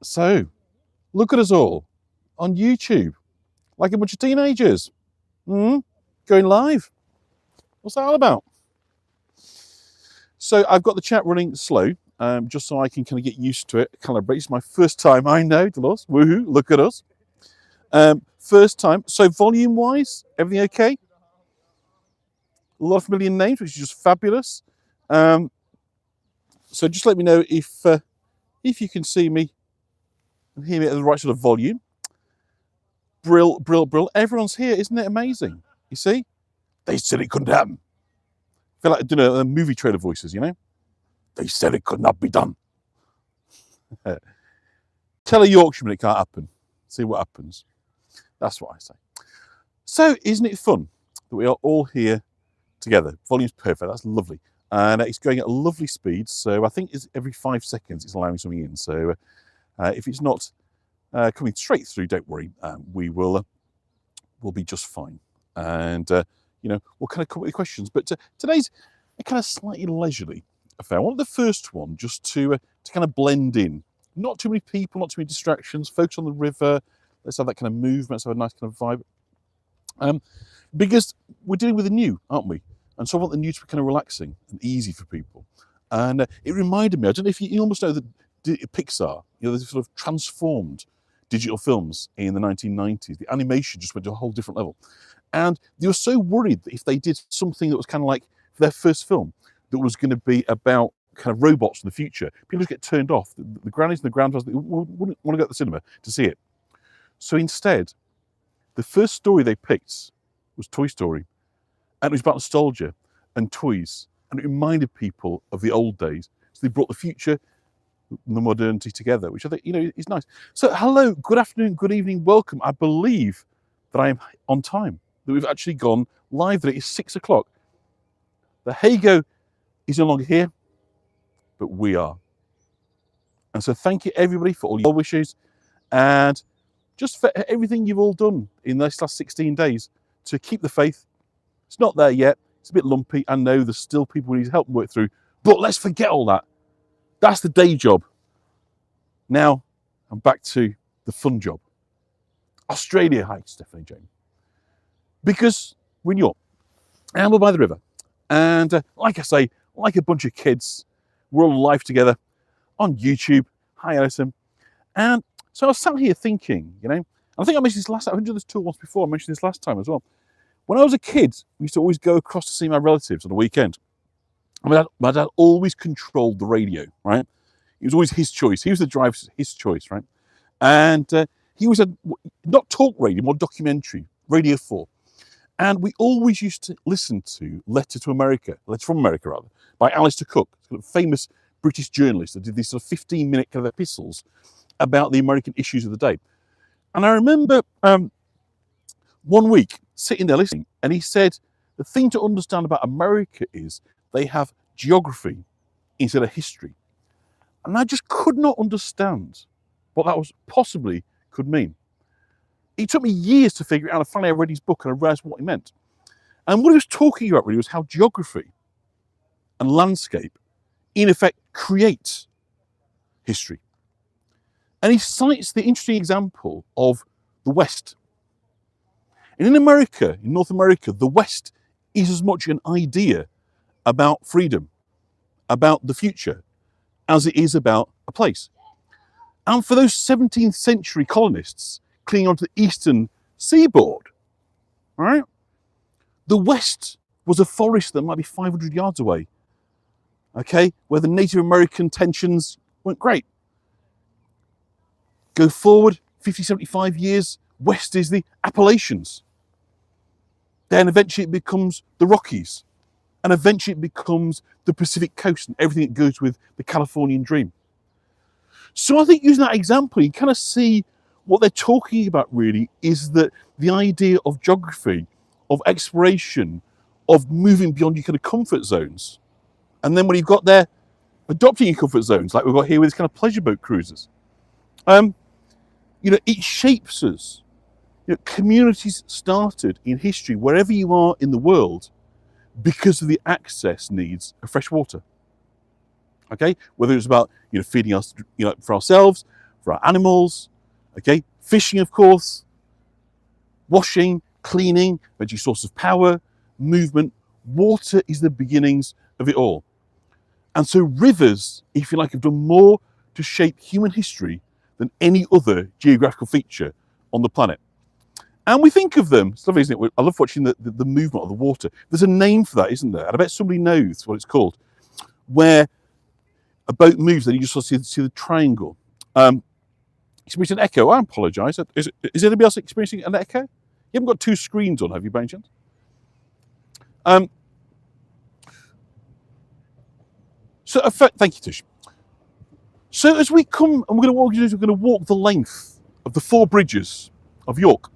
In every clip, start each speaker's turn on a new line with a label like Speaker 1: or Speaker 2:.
Speaker 1: So, look at us all on YouTube, like a bunch of teenagers, going live. What's that all about? So I've got the chat running slow, just so I can kind of get used to it, calibrate. It's my first time, I know, Dolores. Woohoo, look at us. First time. So volume-wise, everything okay? A lot of familiar names, which is just fabulous. So just let me know if you can see me and hear me at the right sort of volume. Brill, brill, brill. Everyone's here, isn't it amazing? You see? They said it couldn't happen. I feel like doing a movie trailer voices, you know? They said it could not be done. Tell a Yorkshireman it can't happen. See what happens. That's what I say. So, isn't it fun that we are all here together? Volume's perfect. That's lovely. And it's going at a lovely speed. So I think it's every 5 seconds it's allowing something in. So if it's not coming straight through, don't worry. We'll be just fine. And we'll kind of come up with questions. But today's a kind of slightly leisurely affair. I want the first one just to kind of blend in. Not too many people, not too many distractions. Focus on the river. Let's have that kind of movement. Let's have a nice kind of vibe. Because we're dealing with the new, aren't we? And so I want the new to be kind of relaxing and easy for people. And it reminded me, I don't know if you almost know that Pixar, they sort of transformed digital films in the 1990s. The animation just went to a whole different level. And they were so worried that if they did something that was kind of like their first film, that was going to be about kind of robots in the future, people just get turned off. The grannies and the grandfathers wouldn't want to go to the cinema to see it. So instead, the first story they picked was Toy Story. And it was about nostalgia and toys. And it reminded people of the old days. So they brought the future and the modernity together, which I think, is nice. So hello, good afternoon, good evening, welcome. I believe that I am on time, that we've actually gone live, that it is 6 o'clock. The Hago is no longer here, but we are. And so thank you everybody for all your wishes and just for everything you've all done in this last 16 days to keep the faith. It's not there yet. It's a bit lumpy. I know there's still people who need help work through, but let's forget all that. That's the day job. Now I'm back to the fun job. Australia. Hi, Stephanie Jane. Because we're in York and we're by the river. And like I say, like a bunch of kids, we're all live together on YouTube. Hi, Alison. And so I was sat here thinking, I think I mentioned this last time. I've done this tour once before. I mentioned this last time as well. When I was a kid, we used to always go across to see my relatives on the weekend. And my dad always controlled the radio, right? It was always his choice. He was the driver, his choice, right? And he was not talk radio, more documentary, Radio 4. And we always used to listen to Letter from America, by Alistair Cook, a famous British journalist that did these sort of 15-minute kind of epistles about the American issues of the day. And I remember one week sitting there listening, and he said, the thing to understand about America is they have geography instead of history. And I just could not understand what that was possibly could mean. It took me years to figure it out. And finally I read his book and I realized what he meant. And what he was talking about really was how geography and landscape in effect create history. And he cites the interesting example of the West. And in America, in North America, the West is as much an idea about freedom, about the future, as it is about a place. And for those 17th century colonists clinging onto the eastern seaboard, right, the West was a forest that might be 500 yards away, okay, where the Native American tensions weren't great. Go forward 50, 75 years, West is the Appalachians. Then eventually it becomes the Rockies. And eventually it becomes the Pacific coast and everything that goes with the Californian dream. So I think using that example, you kind of see what they're talking about really is that the idea of geography, of exploration, of moving beyond your kind of comfort zones. And then when you've got there, adopting your comfort zones, like we've got here with this kind of pleasure boat cruises. It shapes us. Communities started in history, wherever you are in the world, because of the access needs of fresh water. Okay, whether it's about feeding us, for ourselves, for our animals, okay, fishing, of course, washing, cleaning, major source of power, movement. Water is the beginnings of it all. And so rivers, if you like, have done more to shape human history than any other geographical feature on the planet. And we think of them, it's lovely, isn't it? I love watching the movement of the water. There's a name for that, isn't there? And I bet somebody knows what it's called, where a boat moves and you just sort of see the triangle. Experiencing an echo. I apologise. Is anybody else experiencing an echo? You haven't got two screens on, have you, by any chance? Thank you, Tish. So as we come, and we're going to walk the length of the 4 bridges of York.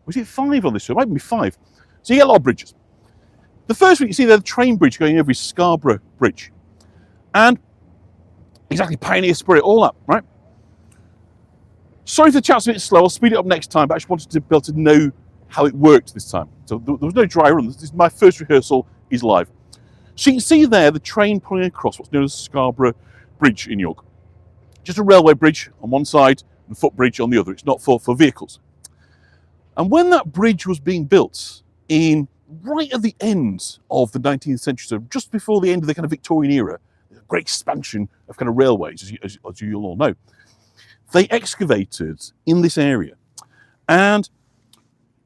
Speaker 1: Was it 5 on this show? It might be 5. So you get a lot of bridges. The first one you see there, the train bridge going over is Scarborough Bridge. And exactly, pioneer spirit, all that, right? Sorry if the chat's a bit slow, I'll speed it up next time, but I just wanted to be able to know how it worked this time. So there was no dry run. This is my first rehearsal, is live. So you can see there the train pulling across what's known as Scarborough Bridge in York. Just a railway bridge on one side and a footbridge on the other. It's not for vehicles. And when that bridge was being built right at the end of the 19th century, so just before the end of the kind of Victorian era, a great expansion of kind of railways, as you all know, they excavated in this area and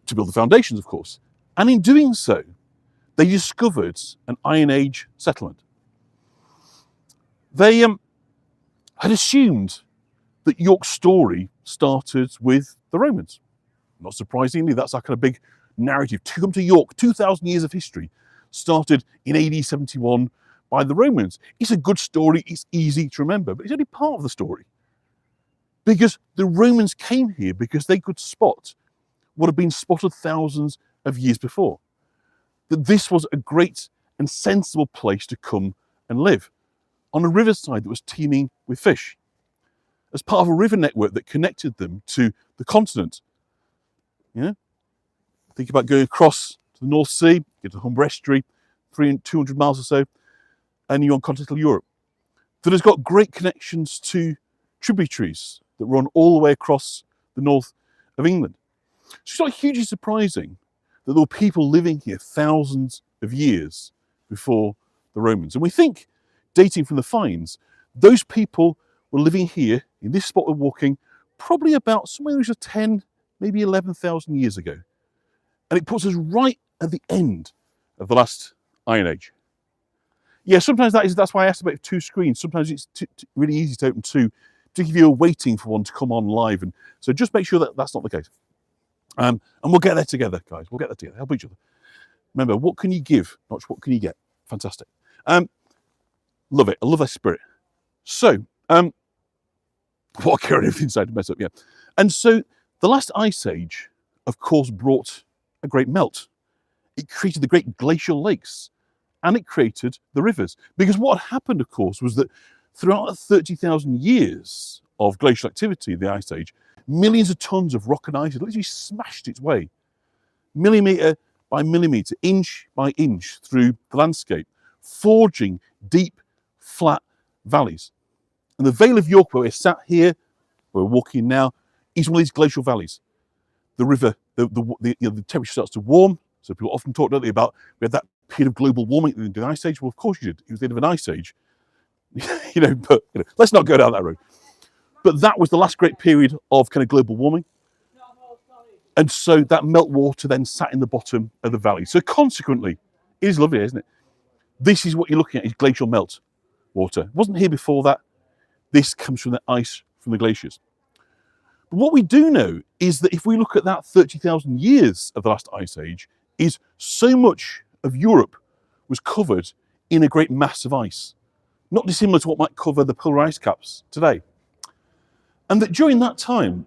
Speaker 1: to build the foundations, of course. And in doing so, they discovered an Iron Age settlement. They had assumed that York's story started with the Romans. Not surprisingly, that's our kind of big narrative. To come to York, 2,000 years of history, started in AD 71 by the Romans. It's a good story, it's easy to remember, but it's only part of the story. Because the Romans came here because they could spot what had been spotted thousands of years before. That this was a great and sensible place to come and live, on a riverside that was teeming with fish, as part of a river network that connected them to the continent. Yeah? Think about going across to the North Sea, get to the Humber Estuary, 200 miles or so, and you're on continental Europe. That has got great connections to tributaries that run all the way across the north of England. So it's not hugely surprising that there were people living here thousands of years before the Romans. And we think, dating from the finds, those people were living here in this spot we're walking probably about somewhere around 10, maybe 11,000 years ago. And it puts us right at the end of the last Iron Age. Yeah, sometimes that's why I asked about 2 screens. Sometimes it's really easy to open 2, particularly if you're waiting for one to come on live. And so just make sure that that's not the case. And we'll get there together, guys. We'll get there together. Help each other. Remember, what can you give, not what can you get? Fantastic. Love it. I love that spirit. So, what carried everything inside to mess up, yeah. And so, the last ice age, of course, brought a great melt. It created the great glacial lakes, and it created the rivers. Because what happened, of course, was that throughout 30,000 years of glacial activity, the ice age, millions of tons of rock and ice had literally smashed its way, millimetre by millimetre, inch by inch, through the landscape, forging deep, flat valleys. And the Vale of York, where we're sat here, where we're walking now, is one of these glacial valleys. The river, the temperature starts to warm. So people often talk, don't they, about we had that period of global warming in the ice age. Well, of course you did. It was the end of an ice age. But let's not go down that road. But that was the last great period of kind of global warming. And so that meltwater then sat in the bottom of the valley. So consequently, it is lovely, isn't it? This is what you're looking at, is glacial melt water. It wasn't here before that. This comes from the ice from the glaciers. But what we do know is that if we look at that 30,000 years of the last ice age, is so much of Europe was covered in a great mass of ice. Not dissimilar to what might cover the polar ice caps today. And that during that time,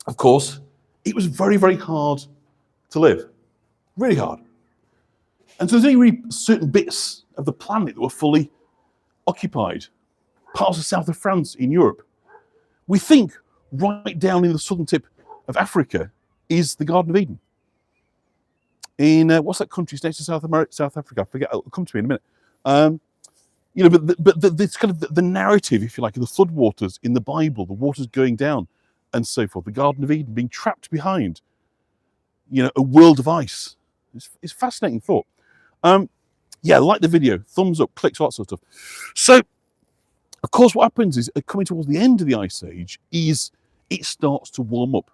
Speaker 1: of course, it was very, very hard to live. Really hard. And so there's only really certain bits of the planet that were fully occupied. Parts of south of France in Europe. We think right down in the southern tip of Africa is the Garden of Eden. In, what's that country? It's next to South Africa. I forget, it'll come to me in a minute. You know, but this kind of the narrative, if you like, of the floodwaters in the Bible, the waters going down and so forth, the Garden of Eden being trapped behind, you know, a world of ice. It's fascinating thought. Yeah, like the video, thumbs up, clicks, all that sort of stuff. So, of course, what happens is, coming towards the end of the Ice Age, is it starts to warm up,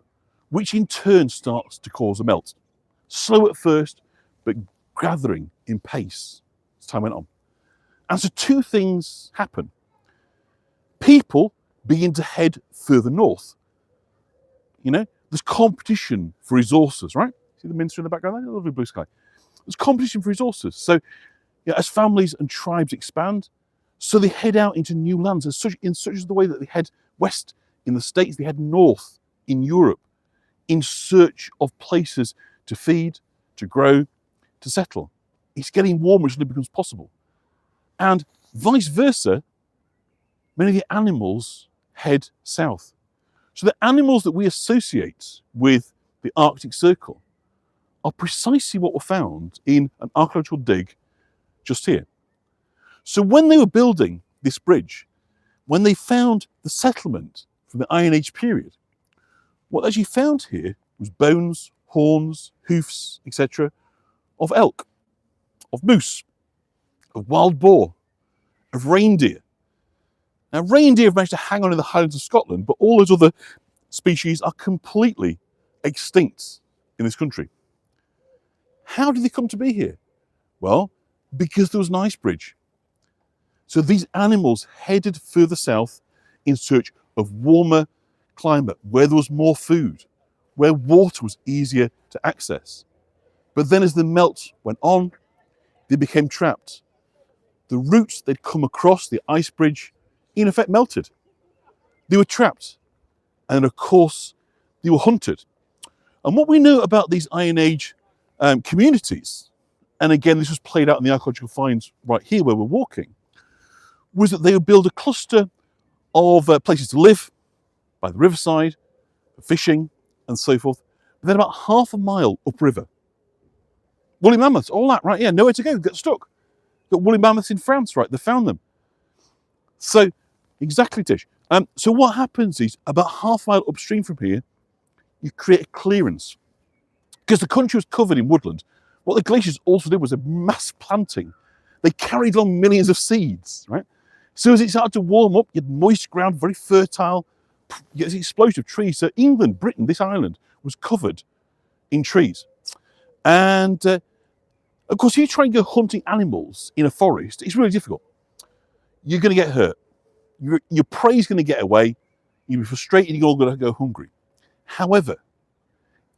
Speaker 1: which in turn starts to cause a melt. Slow at first, but gathering in pace as time went on. And so two things happen. People begin to head further north. You know, there's competition for resources, right? See the minster in the background there? Lovely blue sky. There's competition for resources. So, yeah, as families and tribes expand, so they head out into new lands. In such is the way that they head west in the States, they head north in Europe in search of places to feed, to grow, to settle. It's getting warmer as it becomes possible. And vice versa, many of the animals head south. So the animals that we associate with the Arctic Circle are precisely what were found in an archaeological dig just here. So when they were building this bridge, when they found the settlement from the Iron Age period, what they actually found here was bones, horns, hoofs, etc., of elk, of moose, of wild boar, of reindeer. Now, reindeer have managed to hang on in the Highlands of Scotland, but all those other species are completely extinct in this country. How did they come to be here? Well, because there was an ice bridge. So these animals headed further south in search of warmer climate, where there was more food, where water was easier to access. But then as the melt went on, they became trapped. The routes they'd come across, the ice bridge, in effect melted. They were trapped. And of course, they were hunted. And what we know about these Iron Age communities, and again, this was played out in the archaeological finds right here where we're walking, was that they would build a cluster of places to live by the riverside, for fishing, and so forth. But then about half a mile upriver, woolly mammoths, all that, right? Yeah, nowhere to go, get stuck. Got woolly mammoths in France, right? They found them. So, exactly, Tish. So what happens is, about half a mile upstream from here, you create a clearance. Because the country was covered in woodland, what the glaciers also did was a mass planting. They carried along millions of seeds, right? So as it started to warm up, you had moist ground, very fertile, you had this explosion of trees. So England, Britain, this island, was covered in trees. And of course, if you try and go hunting animals in a forest, it's really difficult. You're going to get hurt. Your prey's going to get away. You'll be frustrated, you're all going to go hungry. However,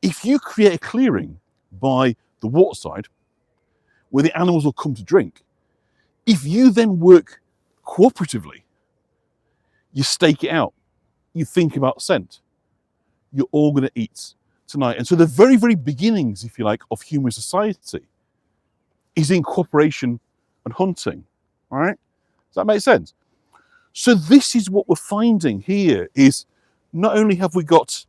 Speaker 1: if you create a clearing by the waterside where the animals will come to drink, if you then work cooperatively, you stake it out, you think about scent, you're all going to eat tonight. And so the very, very beginnings, if you like, of human society is in cooperation and hunting, all right? Does that make sense? So this is what we're finding here is not only have we got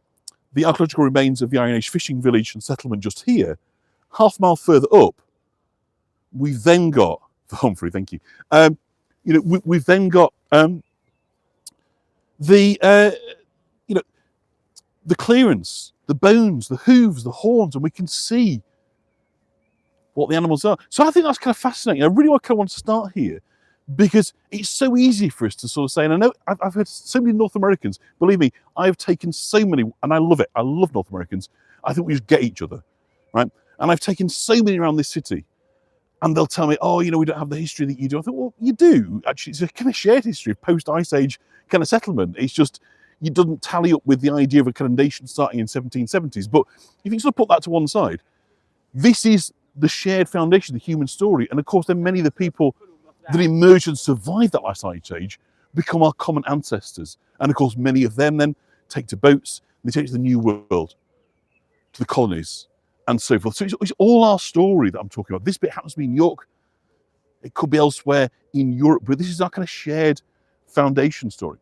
Speaker 1: the archaeological remains of the Iron Age fishing village and settlement just here, half a mile further up, we've then got, for Humphrey, thank you, we've then got the clearance, the bones, the hooves, the horns, and we can see what the animals are. So I think that's kind of fascinating. I really kind of want to start here because it's so easy for us to sort of say, and I know I've heard so many North Americans, believe me, I've taken so many, and I love it. I love North Americans. I think we just get each other, right? And I've taken so many around this city, and they'll tell me, oh, we don't have the history that you do. I thought, well, you do. Actually, it's a kind of shared history of post-Ice Age kind of settlement. It's just, it doesn't tally up with the idea of a kind of nation starting in 1770s. But if you sort of put that to one side, this is the shared foundation of the human story. And of course, then many of the people that emerged and survived that last Ice Age become our common ancestors. And of course, many of them then take to boats, and they take to the New World, to the colonies, and so forth. So it's all our story that I'm talking about. This bit happens to be in York. It could be elsewhere in Europe, but this is our kind of shared foundation story.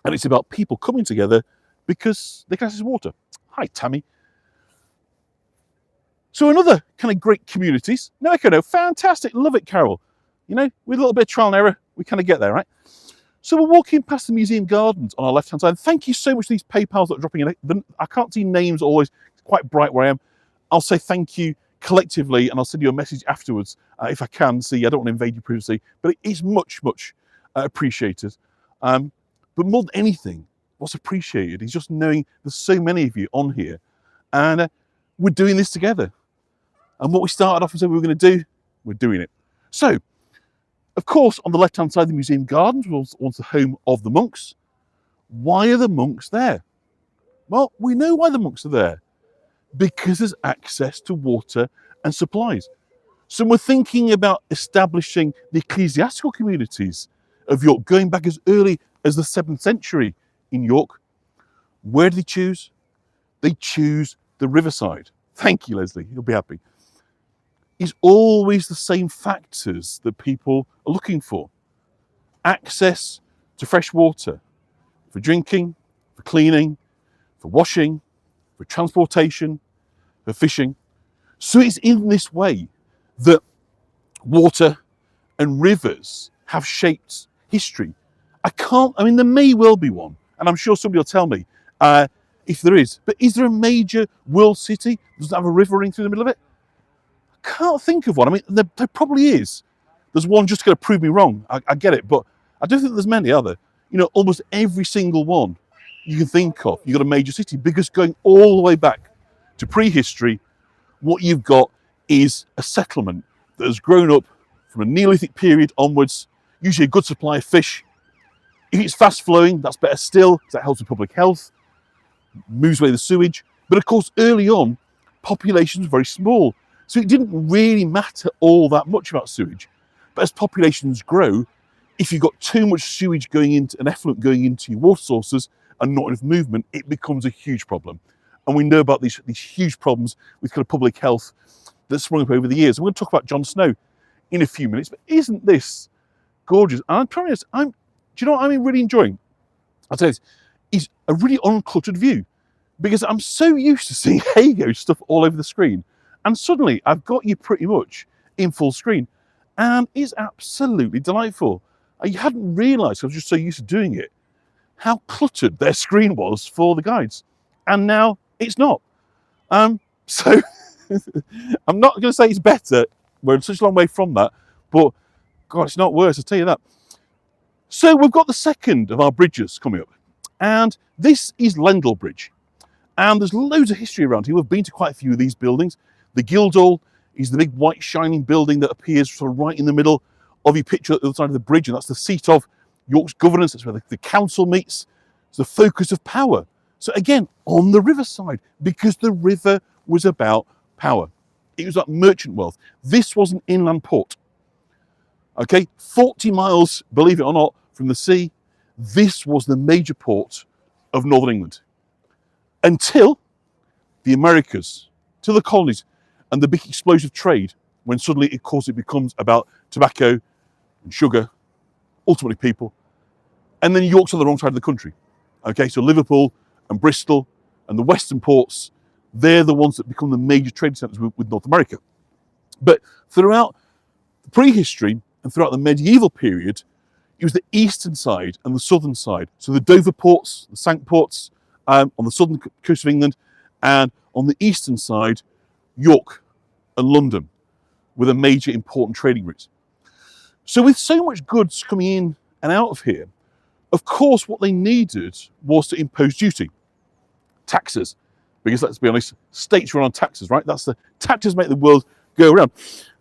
Speaker 1: And it's about people coming together because they can access water. Hi, Tammy. So another kind of great communities. No Echo, no, fantastic, love it, Carol. You know, with a little bit of trial and error, we kind of get there, right? So we're walking past the museum gardens on our left-hand side. Thank you so much to these PayPals that are dropping in. I can't see names always. It's quite bright where I am. I'll say thank you collectively, and I'll send you a message afterwards if I can. See, I don't want to invade your privacy, but it is much, much appreciated. But more than anything, what's appreciated is just knowing there's so many of you on here, and we're doing this together. And what we started off and said we were going to do, we're doing it. So, of course, on the left-hand side of the museum gardens was once the home of the monks. Why are the monks there? Well, we know why the monks are there. Because there's access to water and supplies. So we're thinking about establishing the ecclesiastical communities of York, going back as early as the 7th century in York. Where do they choose? They choose the riverside. Thank you, Leslie. You'll be happy. It's always the same factors that people are looking for. Access to fresh water for drinking, for cleaning, for washing, for transportation, for fishing. So it's in this way that water and rivers have shaped history. I mean, there may well be one, and I'm sure somebody will tell me if there is, but is there a major world city that doesn't have a river running through the middle of it? I can't think of one. I mean, there probably is. There's one just going to prove me wrong. I get it, but I don't think there's many, are there? You know, almost every single one you can think of, you've got a major city, because going all the way back to prehistory, what you've got is a settlement that has grown up from a Neolithic period onwards, usually a good supply of fish. If it's fast flowing, that's better still, because that helps with public health, moves away the sewage. But of course, early on, populations were very small, so it didn't really matter all that much about sewage. But as populations grow, if you've got too much sewage going into, an effluent going into your water sources and not enough movement, it becomes a huge problem. And we know about these huge problems with kind of public health that's sprung up over the years. And we're going to talk about Jon Snow in a few minutes, but isn't this gorgeous? And I'm trying to, do you know what I'm really enjoying? I'll tell you this, is a really uncluttered view, because I'm so used to seeing Hago stuff all over the screen. And suddenly I've got you pretty much in full screen, and it's absolutely delightful. I hadn't realised, I was just so used to doing it, how cluttered their screen was for the guides. And now it's not. So I'm not going to say it's better. We're such a long way from that, but God, it's not worse, I'll tell you that. So we've got the second of our bridges coming up, and this is Lendl Bridge. And there's loads of history around here. We've been to quite a few of these buildings. The Guildhall is the big white shining building that appears sort of right in the middle of your picture at the other side of the bridge, and that's the seat of York's governance. That's where the council meets. It's the focus of power. So again, on the riverside, because the river was about power. It was about merchant wealth. This was an inland port. Okay, 40 miles, believe it or not, from the sea. This was the major port of Northern England. Until the Americas, to the colonies, and the big explosive trade, when suddenly, of course, it becomes about tobacco and sugar, ultimately people. And then York's on the wrong side of the country. Okay, so Liverpool and Bristol and the western ports, they're the ones that become the major trading centres with North America. But throughout the prehistory and throughout the medieval period, it was the eastern side and the southern side. So the Dover ports, the Cinque ports on the southern coast of England, and on the eastern side, York and London were the major important trading routes. So with so much goods coming in and out of here, of course, what they needed was to impose duty, taxes, because let's be honest, states run on taxes, right? That's the taxes make the world go around.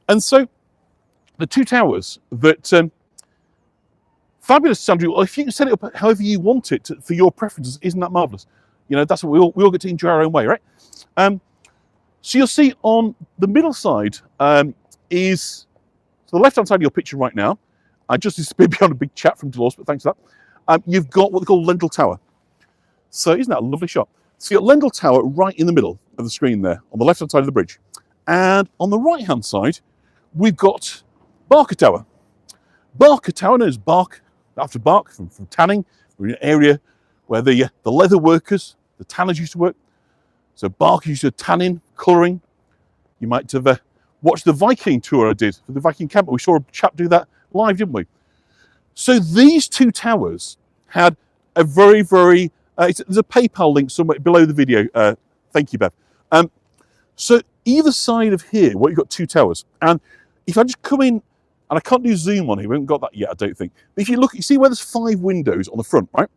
Speaker 1: And so the two towers that, fabulous, Sandra, well, if you can set it up however you want it for your preferences, isn't that marvellous? You know, that's what we all get to enjoy our own way, right? So you'll see on the middle side is, so the left-hand side of your picture right now, I just disappeared behind a big chat from Dolores, but thanks for that. You've got what they call Lendl Tower. So isn't that a lovely shot? So you've got Lendl Tower right in the middle of the screen there, on the left-hand side of the bridge. And on the right-hand side, we've got Barker Tower. Barker Tower, known as bark, after bark, from tanning. We're in an area where the leather workers, the tanners used to work. So Barker used to tanning, colouring. You might have watched the Viking tour I did for the Viking camp. We saw a chap do that live, didn't we? So these two towers had a very, very, there's a PayPal link somewhere below the video. Thank you, Bev. So either side of here, what you've got two towers. And if I just come in, and I can't do zoom on here, we haven't got that yet, I don't think. But if you look, you see where there's 5 windows on the front, right?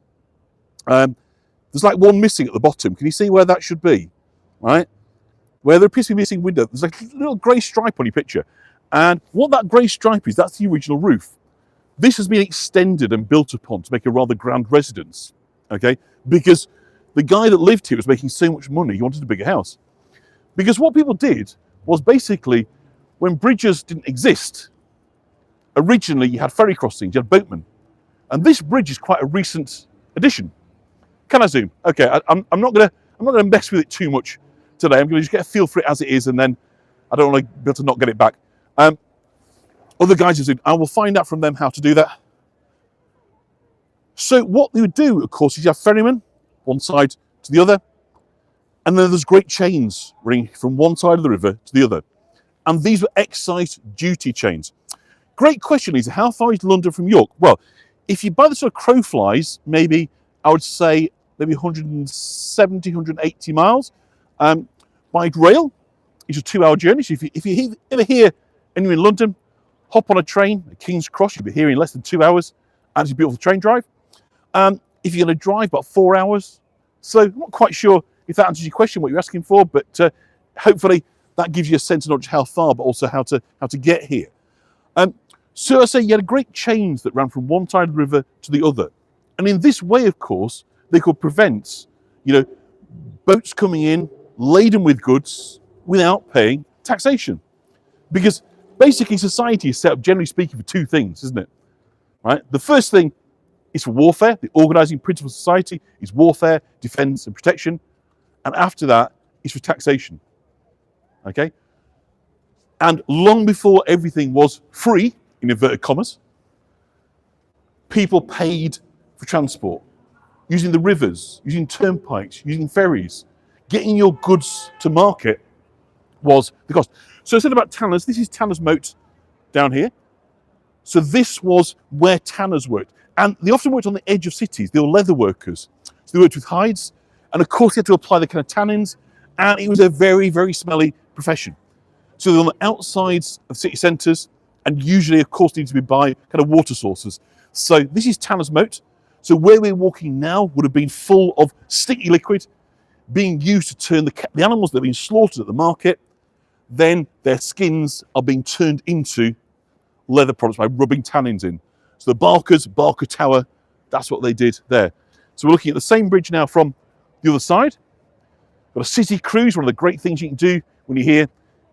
Speaker 1: There's like one missing at the bottom. Can you see where that should be, right? Where there appears to be a missing window, there's like a little grey stripe on your picture. And what that grey stripe is, that's the original roof. This has been extended and built upon to make a rather grand residence, okay? Because the guy that lived here was making so much money, he wanted a bigger house. Because what people did was basically, when bridges didn't exist, originally you had ferry crossings, you had boatmen. And this bridge is quite a recent addition. Can I zoom? Okay, I'm not gonna mess with it too much today. I'm gonna just get a feel for it as it is, and then I don't want to be able to not get it back. Other guys have zoomed. I will find out from them how to do that. So what they would do, of course, is you have ferrymen, one side to the other, and then there's great chains running from one side of the river to the other. And these were excise duty chains. Great question, Lisa. How far is London from York? Well, if you buy the sort of crow flies, maybe I would say maybe 170, 180 miles. By rail, it's a 2-hour journey. So if you're ever here and you're in London, hop on a train at King's Cross, you'll be here in less than 2 hours. And it's a beautiful train drive. If you're going to drive, about 4 hours. So I'm not quite sure if that answers your question, what you're asking for, but hopefully that gives you a sense of not just how far, but also how to get here. So I say you had great chains that ran from one side of the river to the other. And in this way, of course, they could prevent, boats coming in laden with goods without paying taxation. Because basically society is set up, generally speaking, for 2 things, isn't it? Right? The first thing is for warfare. The organising principle of society is warfare, defence and protection. And after that is for taxation. Okay? And long before everything was free, in inverted commas, people paid for transport, using the rivers, using turnpikes, using ferries. Getting your goods to market was the cost. So I said about tanners, this is Tanner's Moat down here. So this was where tanners worked. And they often worked on the edge of cities. They were leather workers. So they worked with hides. And of course, they had to apply the kind of tannins. And it was a very, very smelly profession. So they're on the outsides of city centres, and usually, of course, need to be by kind of water sources. So this is Tanner's Moat. So where we're walking now would have been full of sticky liquid being used to turn the animals that have been slaughtered at the market. Then their skins are being turned into leather products by rubbing tannins in. So the Barker Tower, that's what they did there. So we're looking at the same bridge now from the other side. Got a city cruise, one of the great things you can do when you're here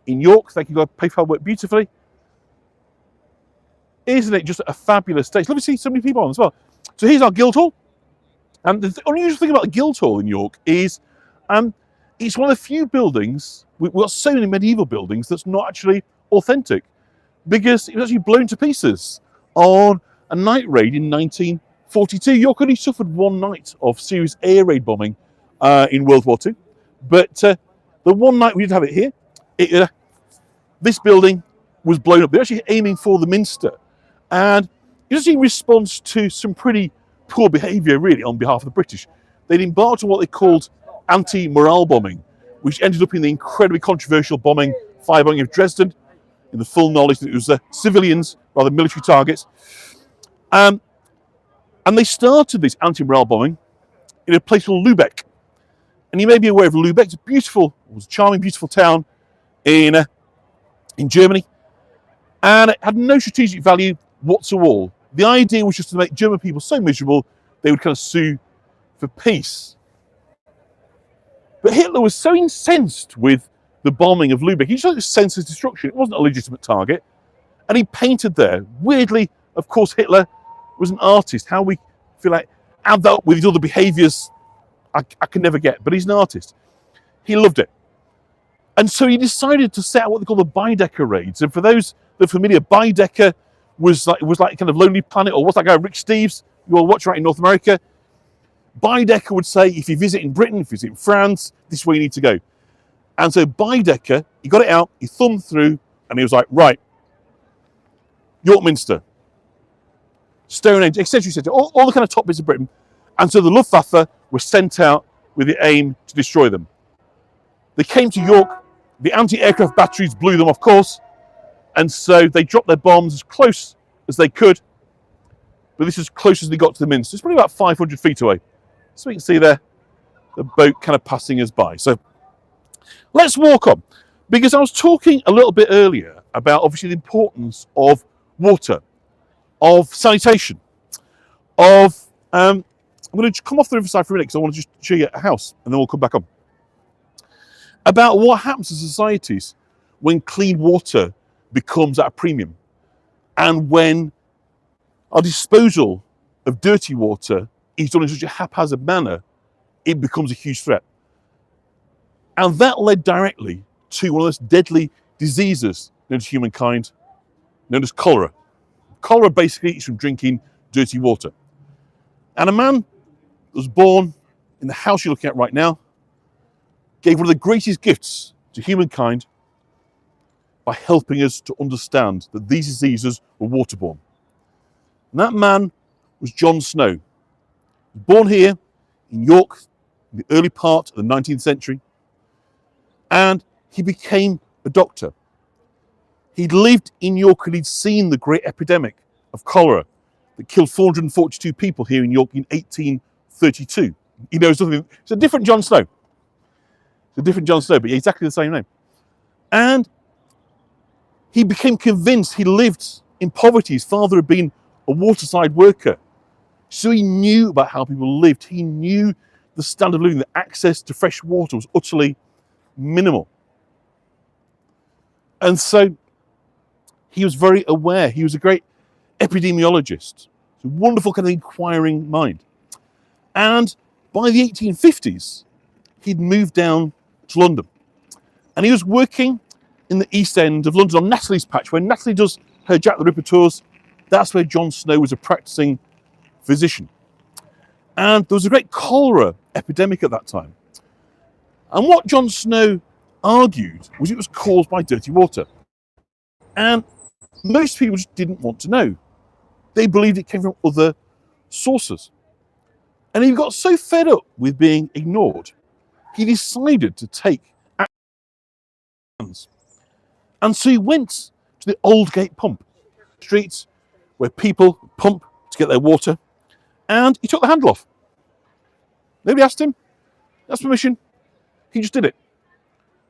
Speaker 1: in York. Thank you, God, PayPal worked beautifully. Isn't it just a fabulous day? Let me see so many people on as well. So here's our Guildhall. And the unusual thing about the Guildhall in York is it's one of the few buildings, we've got so many medieval buildings, that's not actually authentic, because it was actually blown to pieces on a night raid in 1942. York only suffered one night of serious air raid bombing in World War II. But the one night we did have it here, this building was blown up. They're actually aiming for the Minster. And it was in response to some pretty poor behaviour, really, on behalf of the British. They'd embarked on what they called anti-morale bombing, which ended up in the incredibly controversial firebombing of Dresden, in the full knowledge that it was civilians rather than military targets. And they started this anti-morale bombing in a place called Lübeck. And you may be aware of Lübeck. It's it was a charming, beautiful town in Germany. And it had no strategic value whatsoever. The idea was just to make German people so miserable, they would kind of sue for peace. But Hitler was so incensed with the bombing of Lübeck, he just thought it was senseless destruction. It wasn't a legitimate target. And he painted there. Weirdly, of course, Hitler was an artist. How we feel like add that up with his other behaviours, I can never get. But he's an artist. He loved it. And so he decided to set out what they call the Baedeker raids. And for those that are familiar, Baedeker was like kind of Lonely Planet, or what's that guy, Rick Steves, you all watch right in North America. Baedeker would say, if you visit in Britain, if you visit in France, this is where you need to go. And so Baedeker, he got it out, he thumbed through, and he was like, right, York Minster, Stone Age, etc., all the kind of top bits of Britain. And so the Luftwaffe were sent out with the aim to destroy them. They came to York, the anti-aircraft batteries blew them off course, and so they dropped their bombs as close as they could, but this is as close as they got to the Minster. It's probably about 500 feet away. So we can see there the boat kind of passing us by. So let's walk on, because I was talking a little bit earlier about obviously the importance of water, of sanitation, of I'm going to come off the riverside for a minute because I want to just show you a house and then we'll come back on. About what happens to societies when clean water becomes at a premium and when our disposal of dirty water is done in such a haphazard manner, it becomes a huge threat. And that led directly to one of those deadly diseases known to humankind, known as cholera. Cholera basically is from drinking dirty water. And a man was born in the house you're looking at right now, gave one of the greatest gifts to humankind by helping us to understand that these diseases were waterborne. And that man was John Snow, born here in York in the early part of the 19th century, and he became a doctor. He'd lived in York and he'd seen the great epidemic of cholera that killed 442 people here in York in 1832. He knows nothing. It's a different John Snow. It's a different John Snow, but exactly the same name. And he became convinced. He lived in poverty. His father had been a waterside worker. So he knew about how people lived. He knew the standard of living, the access to fresh water was utterly minimal. And so he was very aware. He was a great epidemiologist. A wonderful kind of inquiring mind. And by the 1850s, he'd moved down to London. And he was working in the East End of London on Natalie's patch. When Natalie does her Jack the Ripper tours, that's where John Snow was a practicing physician. And there was a great cholera epidemic at that time. And what John Snow argued was it was caused by dirty water. And most people just didn't want to know. They believed it came from other sources. And he got so fed up with being ignored, he decided to take actions. And so he went to the Aldgate pump, streets where people pump to get their water, and he took the handle off. Nobody asked him, asked permission, he just did it.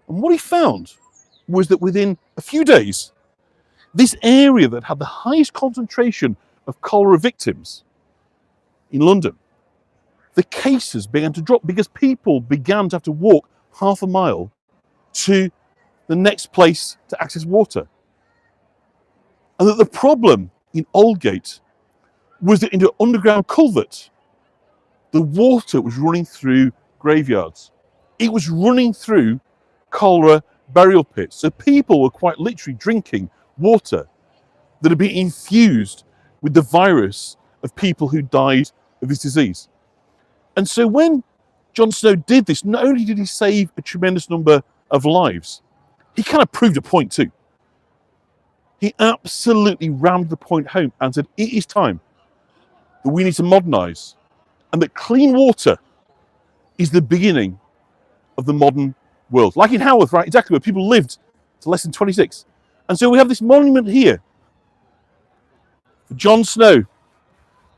Speaker 1: And what he found was that within a few days, this area that had the highest concentration of cholera victims in London, the cases began to drop because people began to have to walk half a mile to the next place to access water. And that the problem in Aldgate was that in the underground culvert, the water was running through graveyards. It was running through cholera burial pits. So people were quite literally drinking water that had been infused with the virus of people who died of this disease. And so when John Snow did this, not only did he save a tremendous number of lives, he kind of proved a point too. He absolutely rammed the point home and said, it is time that we need to modernise, and that clean water is the beginning of the modern world. Like in Haworth, right, exactly, where people lived to less than 26. And so we have this monument here for John Snow,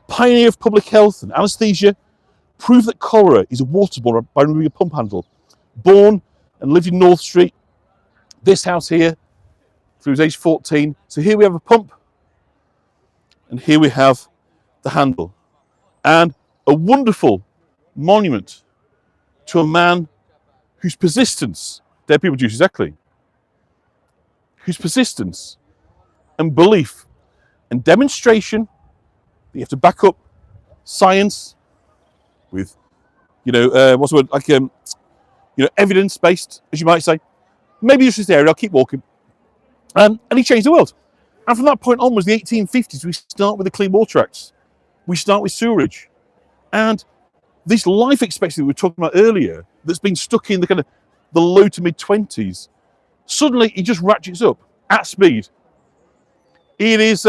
Speaker 1: pioneer of public health and anaesthesia, proved that cholera is a waterborne by removing a pump handle. Born and lived in North Street, this house here, through his age 14. So here we have a pump, and here we have the handle. And a wonderful monument to a man whose persistence, dead people juice, exactly, whose persistence and belief and demonstration that you have to back up science with, what's the word, like, evidence-based, as you might say. Maybe just this area, I'll keep walking. And he changed the world. And from that point onwards, the 1850s, we start with the Clean Water Acts. We start with sewerage. And this life expectancy that we were talking about earlier, that's been stuck in the kind of the low to mid-20s, suddenly it just ratchets up at speed. It is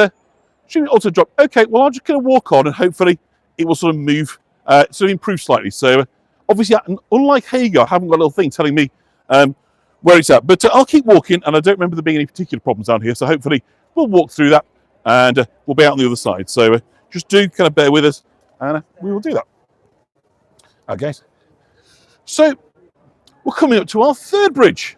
Speaker 1: Should it also drop? Okay, well, I'm just going to walk on and hopefully it will sort of move, sort of improve slightly. So obviously, unlike Hagar, I haven't got a little thing telling me where it's at. But I'll keep walking, and I don't remember there being any particular problems down here. So hopefully we'll walk through that and we'll be out on the other side. So just do kind of bear with us, and we will do that. Okay. So we're coming up to our third bridge,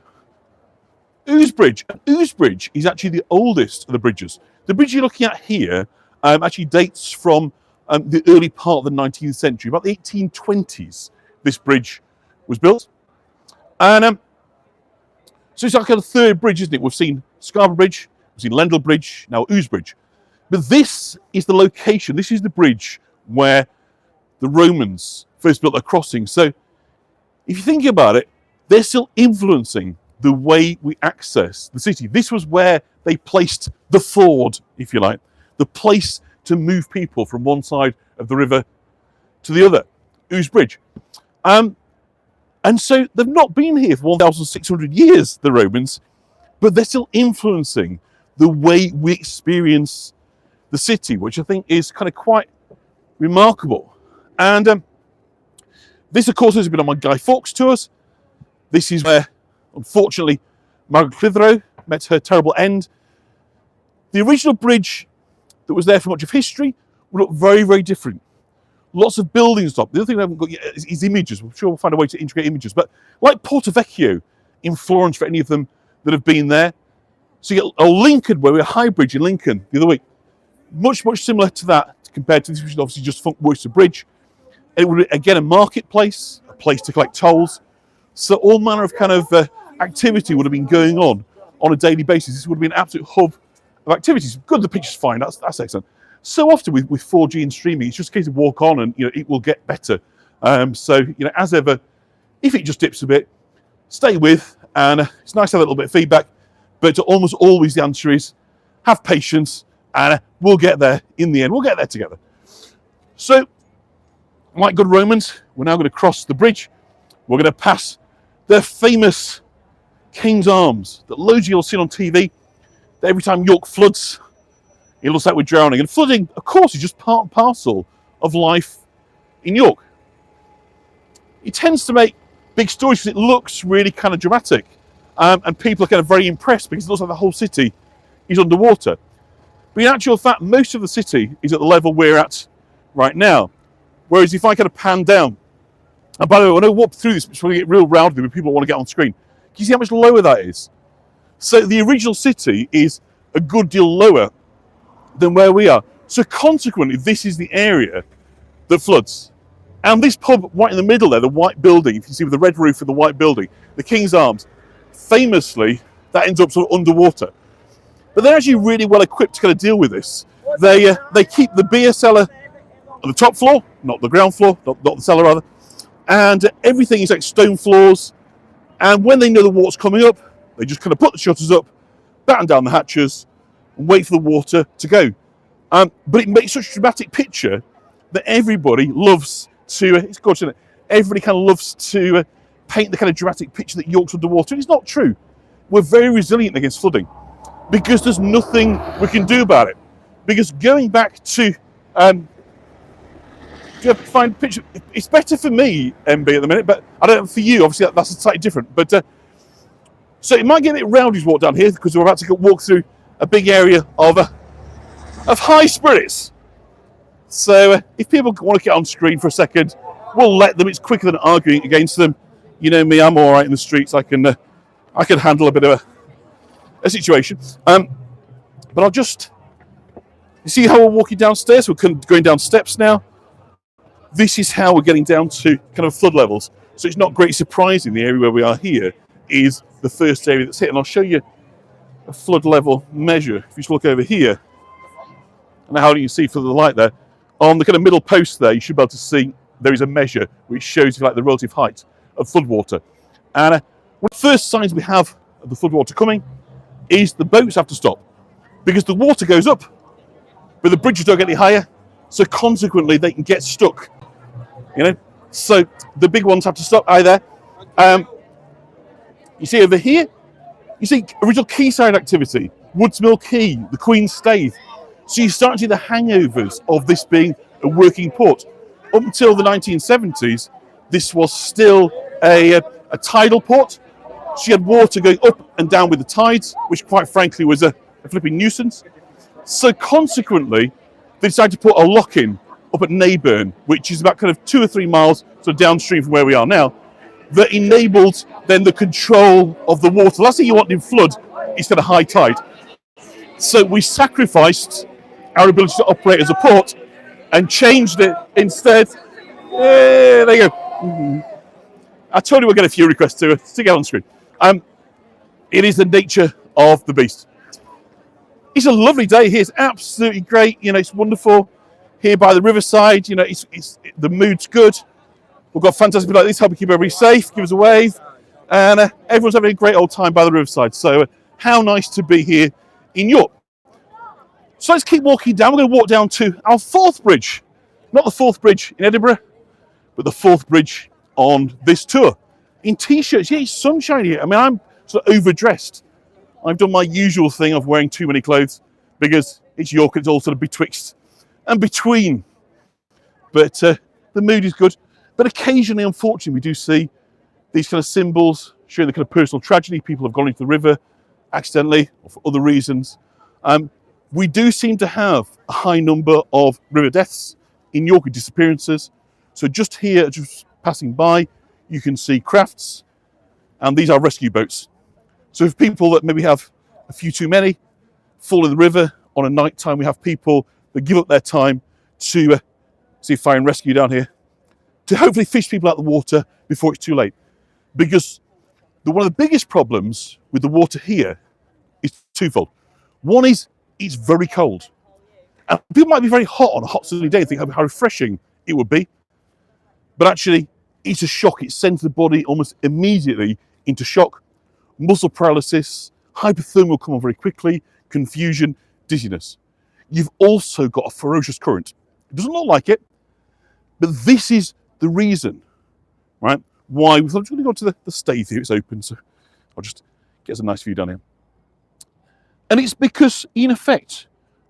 Speaker 1: Ouse Bridge. And Ouse Bridge is actually the oldest of the bridges. The bridge you're looking at here actually dates from the early part of the 19th century, about the 1820s. This bridge was built, and so it's like a third bridge, isn't it? We've seen Scarborough Bridge, we've seen Lendal Bridge, now Ouse Bridge. But this is the location. This is the bridge where the Romans first built their crossing. So if you think about it, they're still influencing the way we access the city. This was where they placed the ford, if you like, the place to move people from one side of the river to the other, Ouse Bridge. And so they've not been here for 1,600 years, the Romans, but they're still influencing the way we experience the city, which I think is kind of quite remarkable. And this, of course, has been on my Guy Fawkes tours. This is where, unfortunately, Margaret Clitheroe met her terrible end. The original bridge that was there for much of history would look very, very different. Lots of buildings up. The other thing I haven't got yet is images. I'm sure we'll find a way to integrate images. But like Porto Vecchio in Florence, for any of them that have been there. So you get Lincoln, where we were High Bridge in Lincoln the other week. Much, much similar to that compared to this, which is obviously just Worcester Bridge. And it would be, again, a marketplace, a place to collect tolls. So all manner of kind of activity would have been going on a daily basis. This would have been an absolute hub of activities. Good, the picture's fine. That's excellent. So often with 4G and streaming, it's just a case of walk on and it will get better. So as ever, if it just dips a bit, stay with, and it's nice to have a little bit of feedback. But almost always the answer is have patience, and we'll get there in the end. We'll get there together. So, like good Romans, we're now going to cross the bridge. We're going to pass the famous King's Arms that loads of you will see on TV. Every time York floods, it looks like we're drowning. And flooding, of course, is just part and parcel of life in York. It tends to make big stories because it looks really kind of dramatic. And people are kind of very impressed because it looks like the whole city is underwater. But in actual fact, most of the city is at the level we're at right now. Whereas if I kind of pan down, and by the way, when I walk through this, it's going to get real rowdy with people who want to get on screen. Can you see how much lower that is? So the original city is a good deal lower than where we are. So consequently, this is the area that floods. And this pub right in the middle there, the white building, if you see with the red roof and the white building, the King's Arms, famously, that ends up sort of underwater. But they're actually really well equipped to kind of deal with this. They keep the beer cellar on the top floor, not the ground floor, not the cellar rather, and everything is like stone floors. And when they know the water's coming up, they just kind of put the shutters up, batten down the hatches, and wait for the water to go. But it makes such a dramatic picture that everybody loves to, it's gorgeous, isn't it? Everybody kind of loves to paint the kind of dramatic picture that York's underwater. And it's not true. We're very resilient against flooding because there's nothing we can do about it. Because going back to, do you have to find a picture? It's better for me, MB, at the minute, but I don't know for you. Obviously, that's slightly different. But so it might get a bit rowdy to walk down here because we're about to walk through a big area of high spirits. So if people want to get on screen for a second, we'll let them. It's quicker than arguing against them. You know me, I'm all right in the streets. I can handle a bit of a situation. But I'll just, you see how we're walking downstairs? We're going down steps now. This is how we're getting down to kind of flood levels. So it's not great surprising the area where we are here is the first area that's hit. And I'll show you a flood level measure. If you just look over here, and how do you see for the light there? On the kind of middle post there, you should be able to see there is a measure which shows you like the relative height of floodwater. And one of the first signs we have of the floodwater coming is the boats have to stop because the water goes up, but the bridges don't get any higher. So consequently, they can get stuck. So the big ones have to stop. There. You see over here, you see original quayside activity, Woodsmill Quay, the Queen's Stave. So you start to see the hangovers of this being a working port. Up until the 1970s, this was still a tidal port. So you had water going up and down with the tides, which quite frankly was a flipping nuisance. So consequently, they decided to put a lock-in up at Neyburn, which is about kind of 2 or 3 miles sort of downstream from where we are now, that enabled then the control of the water. The last thing you want in flood is kind of high tide. So we sacrificed our ability to operate as a port and changed it instead. There you go. I told you we'll get a few requests to get on screen. It is the nature of the beast. It's a lovely day here. It's absolutely great. You know, it's wonderful here by the riverside. You know, the mood's good. We've got fantastic people like this helping keep everybody safe. Give us a wave, and everyone's having a great old time by the riverside. So, how nice to be here in York. So let's keep walking down. We're going to walk down to our fourth bridge, not the fourth bridge in Edinburgh, but the fourth bridge on this tour. In t-shirts, yeah, it's sunshiny here. I mean, I'm sort of overdressed. I've done my usual thing of wearing too many clothes because it's York, it's all sort of betwixt and between. But the mood is good. But occasionally, unfortunately, we do see these kind of symbols showing the kind of personal tragedy. People have gone into the river accidentally or for other reasons. We do seem to have a high number of river deaths in York with disappearances. So just here, just passing by, you can see crafts, and these are rescue boats. So if people that maybe have a few too many fall in the river on a night time, we have people that give up their time to see fire and rescue down here, to hopefully fish people out of the water before it's too late. Because one of the biggest problems with the water here is twofold. One is it's very cold. And people might be very hot on a hot sunny day and think how refreshing it would be. But actually, it's a shock. It sends the body almost immediately into shock. Muscle paralysis, hypothermia will come on very quickly, confusion, dizziness. You've also got a ferocious current. It doesn't look like it, but this is the reason, right, why we're going to go to the stave here. It's open, so I'll just get a nice view down here. And it's because, in effect,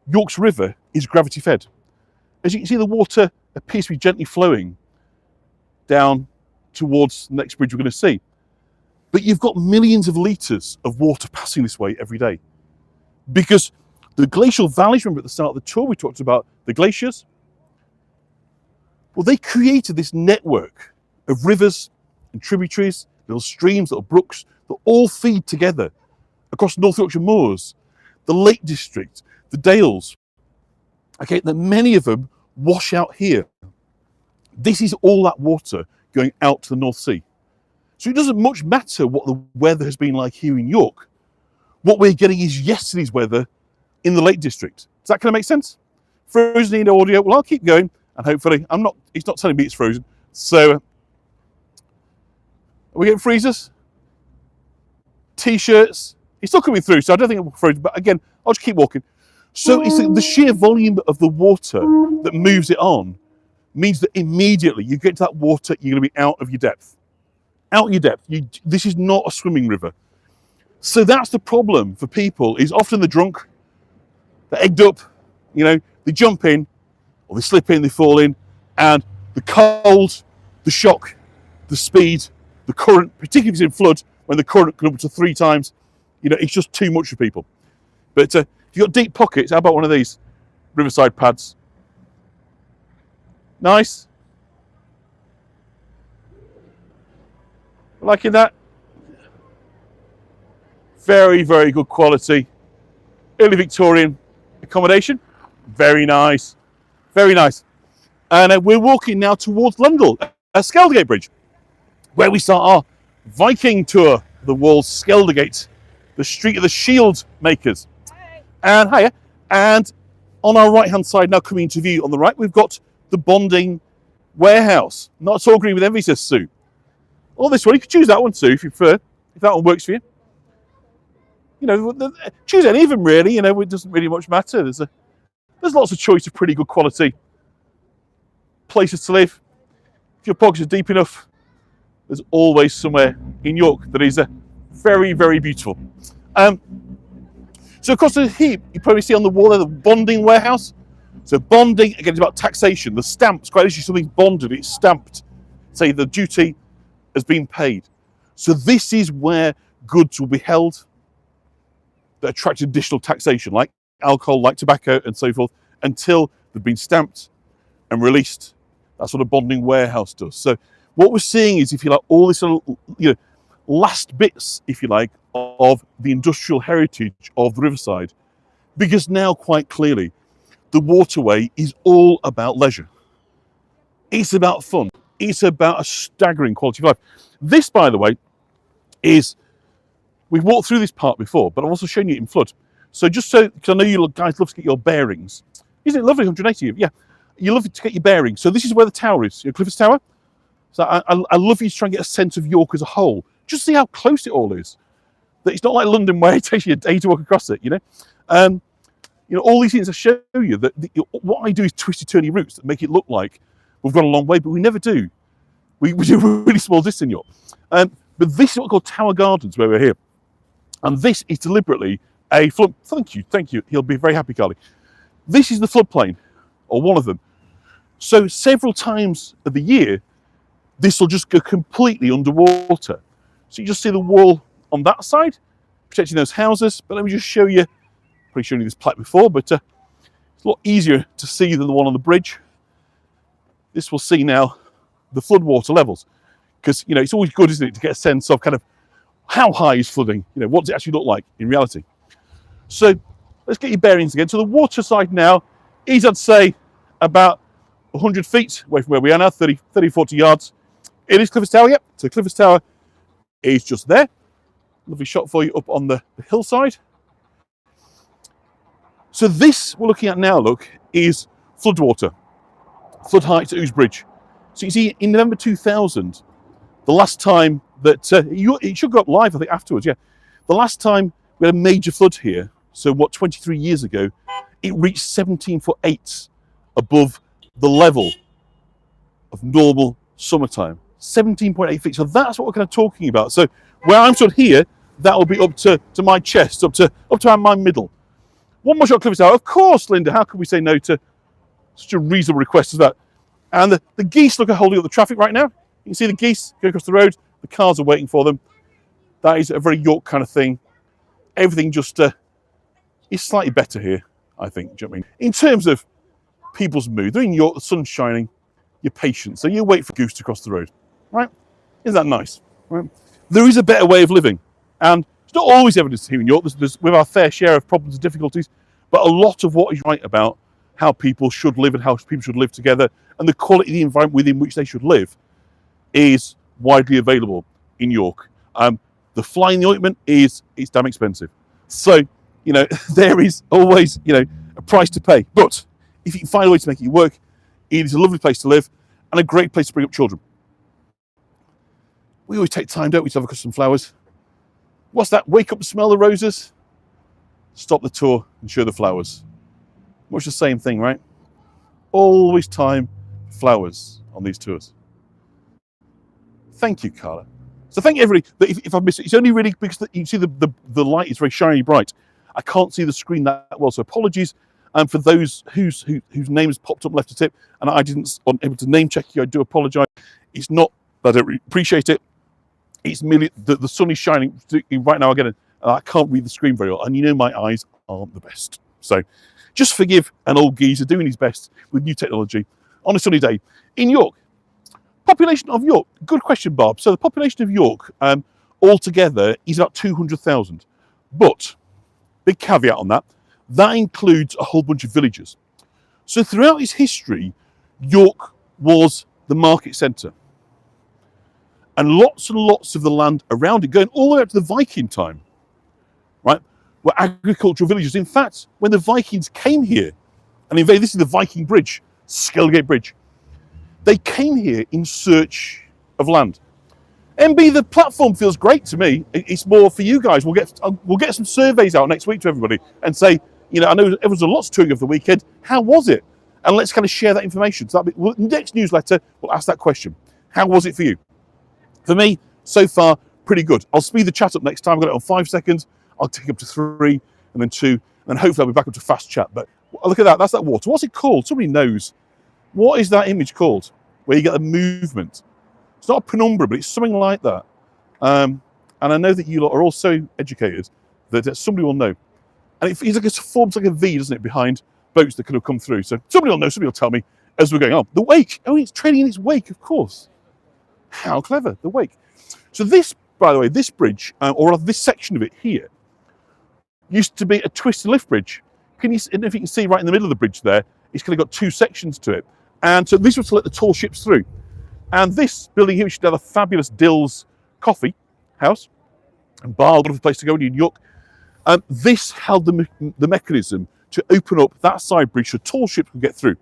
Speaker 1: York's River is gravity fed. As you can see, the water appears to be gently flowing down towards the next bridge we're going to see. But you've got millions of litres of water passing this way every day. Because the glacial valleys, remember at the start of the tour, we talked about the glaciers. Well, they created this network of rivers and tributaries, little streams, little brooks, that all feed together across North Yorkshire moors, the Lake District, the Dales. Okay, that many of them wash out here. This is all that water going out to the North Sea. So it doesn't much matter what the weather has been like here in York. What we're getting is yesterday's weather in the Lake District. Does that kind of make sense? Frozen in audio. Well, I'll keep going, and hopefully it's not telling me it's frozen. So, are we getting freezers? T-shirts. It's still coming through, so I don't think it's frozen, but again, I'll just keep walking. So it's the sheer volume of the water that moves it on means that immediately you get to that water, you're going to be out of your depth. Out of your depth. This is not a swimming river. So that's the problem for people, is often they're drunk, they're egged up, you know, they jump in, or they slip in, they fall in, and the cold, the shock, the speed, the current, particularly if it's in flood, when the current comes up to 3 times, you know, it's just too much for people. But if you've got deep pockets, how about one of these riverside pads? Nice. Liking that? Very, very good quality. Early Victorian accommodation. Very nice. Very nice. And we're walking now towards Lundell, Skeldergate Bridge, where we start our Viking tour, the Wall's Skeldergate, the street of the shield makers. And hiya. And on our right-hand side, now coming into view on the right, we've got the bonding warehouse. Not at all green with envy, says Sue. Or this one, you could choose that one, Sue, if you prefer, if that one works for you. You know, choose any of them really, you know, it doesn't really much matter. There's lots of choice of pretty good quality places to live. If your pockets are deep enough, there's always somewhere in York that is very, very beautiful. So across the here, you probably see on the wall there the bonding warehouse. So bonding, again, is about taxation. The stamps, quite literally something's bonded, it's stamped. Say the duty has been paid. So this is where goods will be held that attract additional taxation, like alcohol, like tobacco, and so forth, until they've been stamped and released. That's what a bonding warehouse does. So what we're seeing is, if you like, all this little, last bits, if you like, of the industrial heritage of the riverside, because now quite clearly the waterway is all about leisure. It's about fun. It's about a staggering quality of life. This, by the way, is, we've walked through this part before, but I've also shown you it in flood. So just so, because I know you guys love to get your bearings. Isn't it lovely, 180? Yeah, you love to get your bearings. So this is where the tower is, Clifford's Tower. So I love you to try and get a sense of York as a whole. Just see how close it all is. That it's not like London where it takes you a day to walk across it, all these things I show you, that what I do is twisty turny routes that make it look like we've gone a long way, but we never do. We do a really small distance in York. But this is what we call Tower Gardens, where we're here. And this is deliberately a flood. Thank you. He'll be very happy, Carly. This is the floodplain, or one of them. So several times of the year, this will just go completely underwater. So you just see the wall on that side, protecting those houses. But let me just show you, probably shown you this plaque before, but it's a lot easier to see than the one on the bridge. This will see now the floodwater levels. Because, it's always good, isn't it, to get a sense of kind of how high is flooding? What does it actually look like in reality? So let's get your bearings again. So the water side now is, I'd say, about 100 feet away from where we are now, 30, 40 yards. It is Clifford's Tower, yep. So Clifford's Tower is just there. Lovely shot for you up on the hillside. So this we're looking at now, look, is floodwater. Flood heights at Ouse Bridge. So you see, in November 2000, the last time that, it should go up live, I think, afterwards, yeah. The last time we had a major flood here, so 23 years ago, it reached 17.8 above the level of normal summertime. 17.8 feet. So that's what we're kind of talking about. So where I'm stood here, that will be up to my chest, up to my middle. One more shot of Clifford's Tower. Of course, Linda, how could we say no to such a reasonable request as that? And the geese look are holding up the traffic right now. You can see the geese go across the road. The cars are waiting for them. That is a very York kind of thing. Everything just is slightly better here, I think. Do you know what I mean? In terms of people's mood, they're in York, the sun's shining, you're patient. So you wait for goose to cross the road, right? Isn't that nice? Right? There is a better way of living. And it's not always evidence here in York. There's we have our fair share of problems and difficulties, but a lot of what is right about how people should live and how people should live together and the quality of the environment within which they should live is widely available in York. The fly in the ointment it's damn expensive. So, there is always, a price to pay. But if you can find a way to make it work, it is a lovely place to live and a great place to bring up children. We always take time, don't we, to have a look at some flowers. What's that? Wake up and smell the roses. Stop the tour and show the flowers. Much the same thing, right? Always time for flowers on these tours. Thank you, Carla. So thank everybody. If I miss it, it's only really because you see the light is very shiny bright. I can't see the screen that well, so apologies. And for those whose names popped up left a tip and I didn't able to name check you, I do apologise. It's not that I don't appreciate it. It's merely the sun is shining right now again, and I can't read the screen very well. And my eyes aren't the best. So just forgive an old geezer doing his best with new technology on a sunny day in York. Population of York. Good question, Bob. So the population of York altogether is about 200,000. But, big caveat on that, that includes a whole bunch of villages. So throughout its history, York was the market centre. And lots of the land around it, going all the way up to the Viking time, right, were agricultural villages. In fact, when the Vikings came here and invaded, this is the Viking Bridge, Skelgate Bridge, they came here in search of land. MB, the platform feels great to me. It's more for you guys. We'll get some surveys out next week to everybody and say, I know everyone's a lot touring over the weekend. How was it? And let's kind of share that information. So next newsletter, we'll ask that question. How was it for you? For me, so far, pretty good. I'll speed the chat up next time. I've got it on 5 seconds. I'll take it up to 3. and then 2, and then hopefully I'll be back up to fast chat. But look at that, that's that water. What's it called? Somebody knows. What is that image called? Where you get the movement. It's not a penumbra, but it's something like that. And I know that you lot are all so educated that somebody will know. And it forms like a V, doesn't it, behind boats that could have come through. So somebody will know, somebody will tell me as we're going on. The wake. Oh, it's trailing in its wake, of course. How clever, the wake. So this, by the way, this bridge, or rather this section of it here, used to be a twist and lift bridge. And if you can see right in the middle of the bridge there, it's kind of got 2 sections to it. And so this was to let the tall ships through. And this building here, which is now the fabulous Dill's Coffee House and bar, wonderful place to go in New York. This held the mechanism to open up that side bridge so tall ships could get through.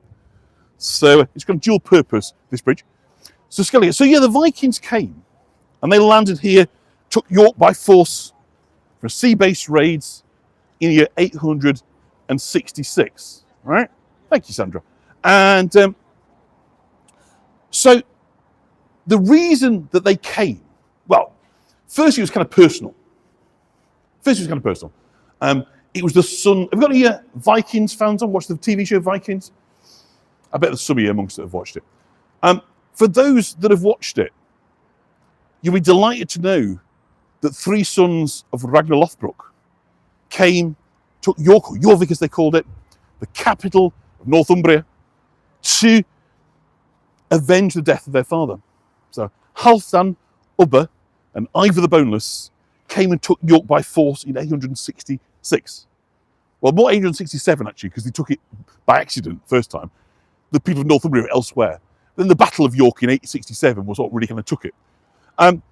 Speaker 1: So it's got a dual purpose, this bridge. So yeah, the Vikings came and they landed here, took York by force for sea-based raids in the year 866. All right? Thank you, Sandra. And so the reason that they came, well, first it was kind of personal. It was the son. Have you got any Vikings fans on? Watch the TV show Vikings? I bet there's some of you amongst that have watched it. For those that have watched it, you'll be delighted to know that 3 sons of Ragnar Lothbrok came, took York, or Jorvik as they called it, the capital of Northumbria, to avenge the death of their father. So Halfdan, Ubba, and Ivor the Boneless came and took York by force in 866. Well, more 867 actually, because they took it by accident first time. The people of Northumbria were elsewhere. Then the Battle of York in 867 was what really kind of took it. And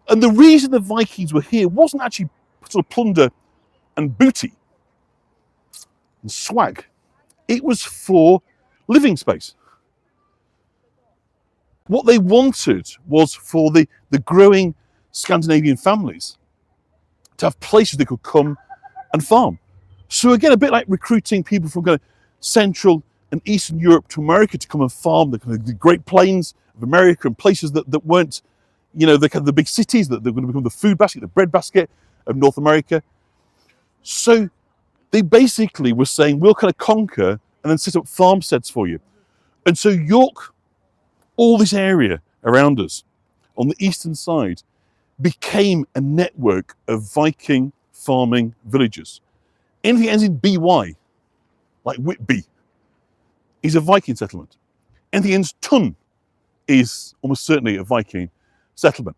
Speaker 1: the reason the Vikings were here wasn't actually sort of plunder and booty and swag. It was for living space. What they wanted was for the growing Scandinavian families to have places they could come and farm. So again, a bit like recruiting people from kind of Central and Eastern Europe to America to come and farm the Great Plains of America and places that weren't, you know, the kind of the big cities that they're going to become the food basket, the bread basket of North America. So they basically were saying, we'll kind of conquer and then set up farmsteads for you. And so York, all this area around us on the eastern side, became a network of Viking farming villages. Anything that ends in BY, like Whitby, is a Viking settlement. Anything that ends Tun is almost certainly a Viking settlement.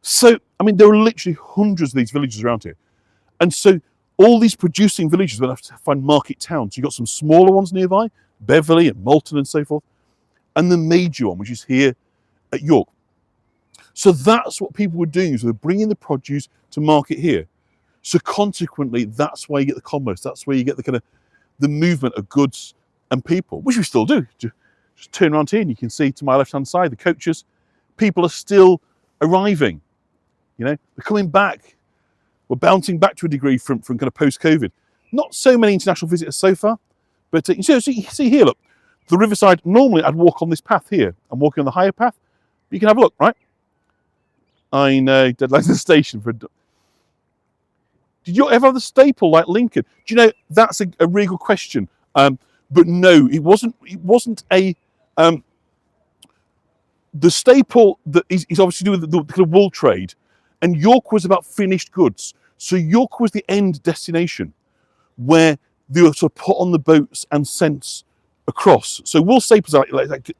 Speaker 1: So, I mean, there are literally hundreds of these villages around here. And so all these producing villages will have to find market towns. You've got some smaller ones nearby, Beverley and Malton and so forth, and the major one, which is here at York. So that's what people were doing, is they're bringing the produce to market here. So consequently, that's where you get the commerce. That's where you get the kind of the movement of goods and people, which we still do. Just turn around here and you can see to my left-hand side, the coaches, people are still arriving. You know, they're coming back. We're bouncing back to a degree from kind of post-COVID. Not so many international visitors so far, but you see here, look, the riverside, normally I'd walk on this path here. I'm walking on the higher path. You can have a look, right? I know, deadline's the station for... Did you ever have the staple like Lincoln? Do you know, that's a really good question. But no, it wasn't a... the staple that is obviously to do with the kind of wool trade, and York was about finished goods. So York was the end destination where they were sort of put on the boats and sent across. So wool staples are like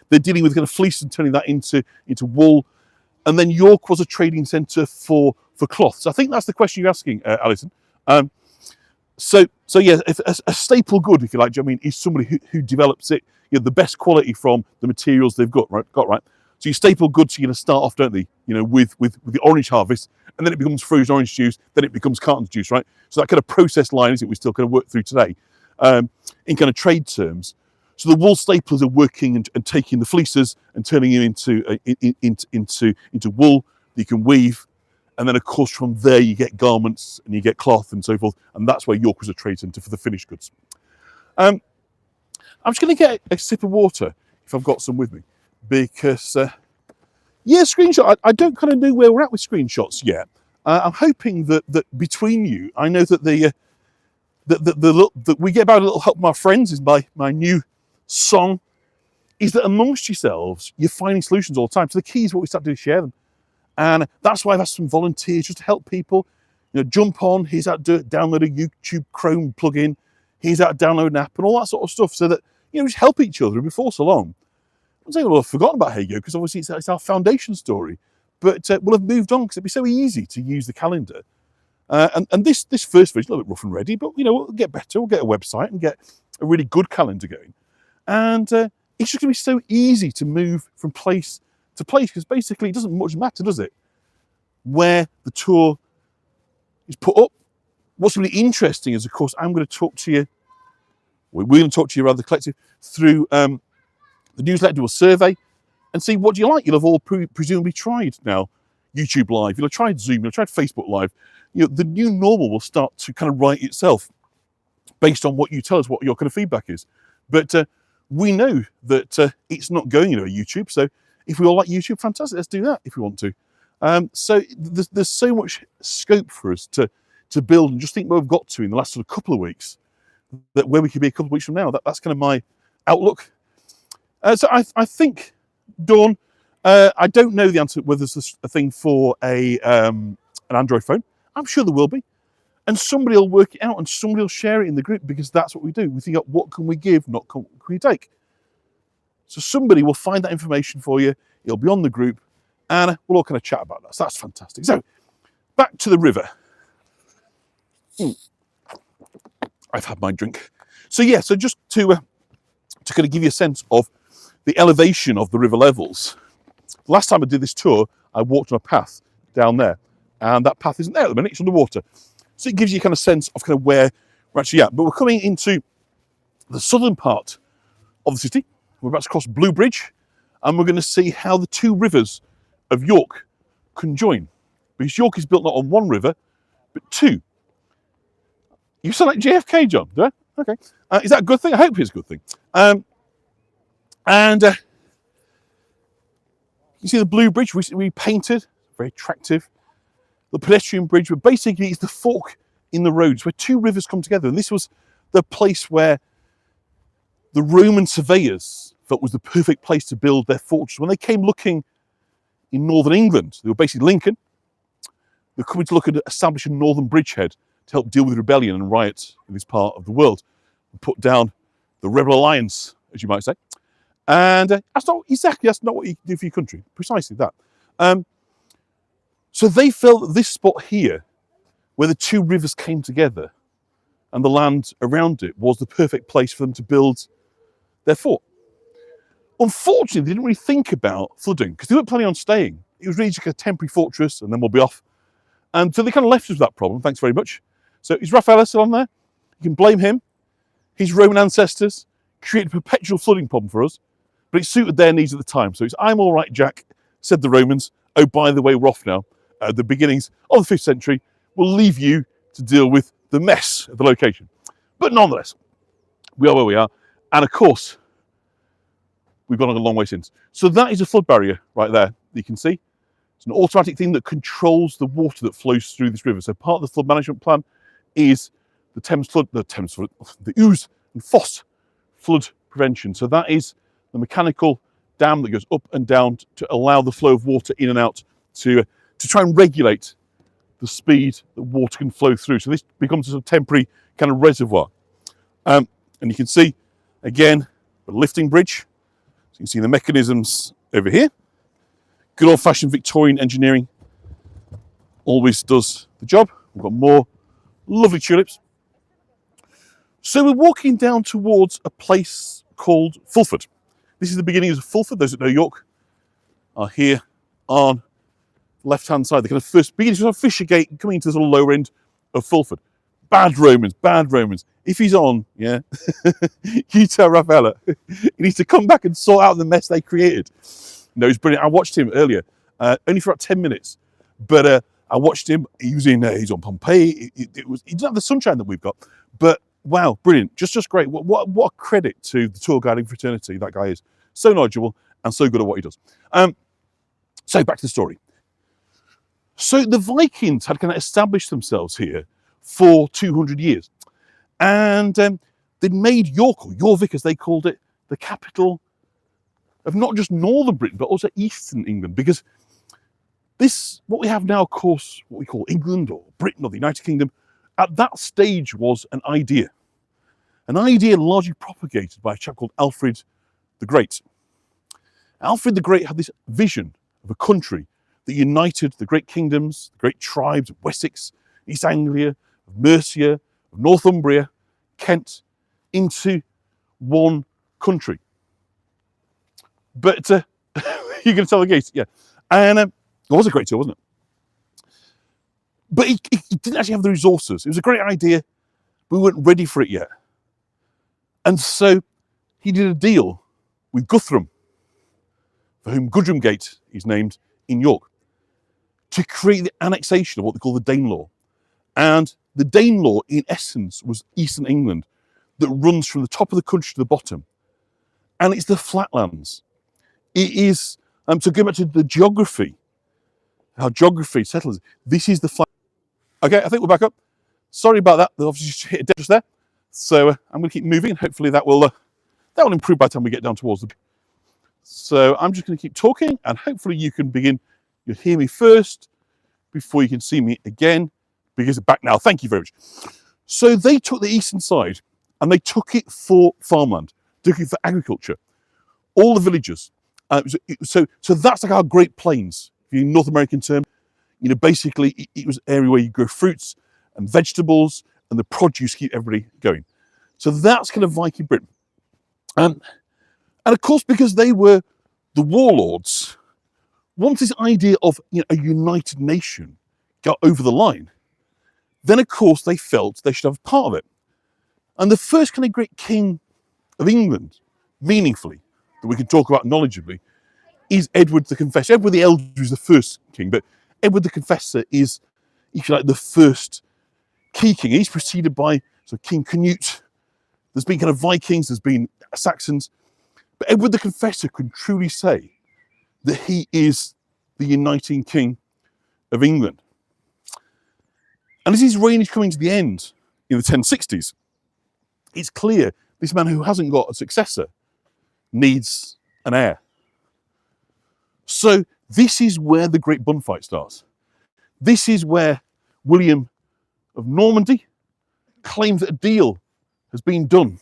Speaker 1: they're dealing with kind of fleece and turning that into wool. And then York was a trading centre for cloth. So I think that's the question you're asking, Alison. So yeah, if a staple good, if you like, do you know what I mean, is somebody who develops it, you know, the best quality from the materials they've got, right? So your staple goods, you're going to start off, don't they? You know, with the orange harvest, and then it becomes frozen orange juice, then it becomes carton juice, right? So that kind of process line is it we still kind of work through today, in kind of trade terms. So the wool staplers are working and taking the fleeces and turning them into wool that you can weave, and then of course from there you get garments and you get cloth and so forth, and that's where York was a trade centre for the finished goods. I'm just going to get a sip of water if I've got some with me, because yeah, screenshot. I don't kind of know where we're at with screenshots yet. I'm hoping that between you, I know that that we get about a little help from our friends is my new song, is that amongst yourselves, you're finding solutions all the time. So the key is what we start to do is share them. And that's why I've asked some volunteers just to help people. You know, jump on, here's how to do it, download a YouTube Chrome plugin, here's how to download an app and all that sort of stuff, so that, you know, just help each other. And before so long, I'm saying, well, I've forgotten about Hey Yo, because obviously it's our foundation story. But we'll have moved on because it'd be so easy to use the calendar. And this first version, a little bit rough and ready, but, you know, we'll get better. We'll get a website and get a really good calendar going. And it's just going to be so easy to move from place to place, because basically it doesn't much matter, does it, where the tour is put up. What's really interesting is, of course, I'm going to talk to you, we're going to talk to you rather, the collective, through the newsletter, do a survey and see what do you like. You'll have all presumably tried now YouTube Live, you'll have tried Zoom, you'll have tried Facebook Live. You know, the new normal will start to kind of write itself based on what you tell us, what your kind of feedback is. But we know that it's not going into YouTube, so if we all like YouTube, fantastic, let's do that if we want to. So there's so much scope for us to build, and just think where we've got to in the last sort of couple of weeks, that where we could be a couple of weeks from now. That's kind of my outlook. So I think, Dawn, I don't know the answer whether there's a thing for an Android phone. I'm sure there will be. And somebody will work it out and somebody will share it in the group, because that's what we do. We think, what can we give, not what can we take? So somebody will find that information for you. It'll be on the group and we'll all kind of chat about that. So that's fantastic. So back to the river. I've had my drink. So yeah, so just to kind of give you a sense of the elevation of the river levels. Last time I did this tour, I walked on a path down there, and that path isn't there at the minute, it's underwater. So it gives you kind of sense of kind of where we're actually at. But we're coming into the southern part of the city. We're about to cross Blue Bridge, and we're going to see how the two rivers of York conjoin. Because York is built not on one river, but two. You sound like JFK, John, do I? Okay. Is that a good thing? I hope it's a good thing. You see the Blue Bridge recently painted, very attractive. The pedestrian bridge, but basically it's the fork in the roads where two rivers come together. And this was the place where the Roman surveyors felt was the perfect place to build their fortress. When they came looking in northern England, they were basically Lincoln. They're coming to look at establishing a northern bridgehead to help deal with rebellion and riots in this part of the world, and put down the rebel alliance, as you might say. And that's not what you can do for your country. Precisely that. So they felt that this spot here, where the two rivers came together and the land around it, was the perfect place for them to build their fort. Unfortunately, they didn't really think about flooding, because they weren't planning on staying. It was really just a temporary fortress and then we'll be off. And so they kind of left us with that problem. Thanks very much. So is Raffaella still on there? You can blame him. His Roman ancestors created a perpetual flooding problem for us, but it suited their needs at the time. So it's, I'm all right, Jack, said the Romans. Oh, by the way, we're off now. At the beginnings of the 5th century, we'll leave you to deal with the mess of the location. But nonetheless, we are where we are. And of course, we've gone a long way since. So that is a flood barrier right there, you can see. It's an automatic thing that controls the water that flows through this river. So part of the flood management plan is the Ouse and Foss flood prevention. So that is the mechanical dam that goes up and down to allow the flow of water in and out to try and regulate the speed that water can flow through. So this becomes a sort of temporary kind of reservoir. And you can see, again, the lifting bridge. So you can see the mechanisms over here. Good old-fashioned Victorian engineering always does the job. We've got more lovely tulips. So we're walking down towards a place called Fulford. This is the beginnings of Fulford. Those that know York are here on the left-hand side. The kind of first beginnings of Fishergate, coming into the sort of lower end of Fulford. Bad Romans, bad Romans. If he's on, yeah, you tell Raffaella, he needs to come back and sort out the mess they created. No, he's brilliant. I watched him earlier, only for about 10 minutes, but I watched him. He's on Pompeii. He doesn't have the sunshine that we've got, but wow, brilliant. Just great. What a credit to the tour guiding fraternity that guy is. So knowledgeable and so good at what he does. So back to the story. So the Vikings had kind of established themselves here for 200 years. And they'd made York, or Jorvik as they called it, the capital of not just northern Britain, but also eastern England. Because this, what we have now, of course, what we call England or Britain or the United Kingdom, at that stage was an idea. An idea largely propagated by a chap called Alfred the Great. Alfred the Great had this vision of a country that united the great kingdoms, the great tribes of Wessex, East Anglia, of Mercia, of Northumbria, Kent, into one country. But you can tell the case, yeah. And it was a great deal, wasn't it? But he didn't actually have the resources. It was a great idea, but we weren't ready for it yet. And so he did a deal with Guthrum, for whom Gudrumgate is named in York, to create the annexation of what they call the Danelaw. And the Danelaw, in essence, was eastern England that runs from the top of the country to the bottom. And it's the flatlands. It is, to go back to the geography, how geography settles, this is the flat. Okay, I think we're back up. Sorry about that. They obviously just hit a dead just there. So I'm going to keep moving, and hopefully that will improve by the time we get down towards the. So I'm just going to keep talking, and hopefully you can begin. You'll hear me first before you can see me again, because it's back now. Thank you very much. So they took the eastern side, and they took it for farmland, took it for agriculture. All the villages. So that's like our Great Plains, in North American term. You know, basically it was an area where you grow fruits and vegetables, and the produce keep everybody going. So that's kind of Viking Britain. And of course, because they were the warlords, once this idea of a united nation got over the line, then of course they felt they should have a part of it. And the first kind of great king of England, meaningfully, that we can talk about knowledgeably, is Edward the Confessor. Edward the Elder is the first king, but Edward the Confessor is, if you like, the first key king. He's preceded by King Canute. There's been kind of Vikings, there's been Saxons, but Edward the Confessor can truly say that he is the uniting king of England. And as his reign is coming to the end in the 1060s, it's clear this man who hasn't got a successor needs an heir. So this is where the great bun fight starts. This is where William of Normandy claims that a deal has been done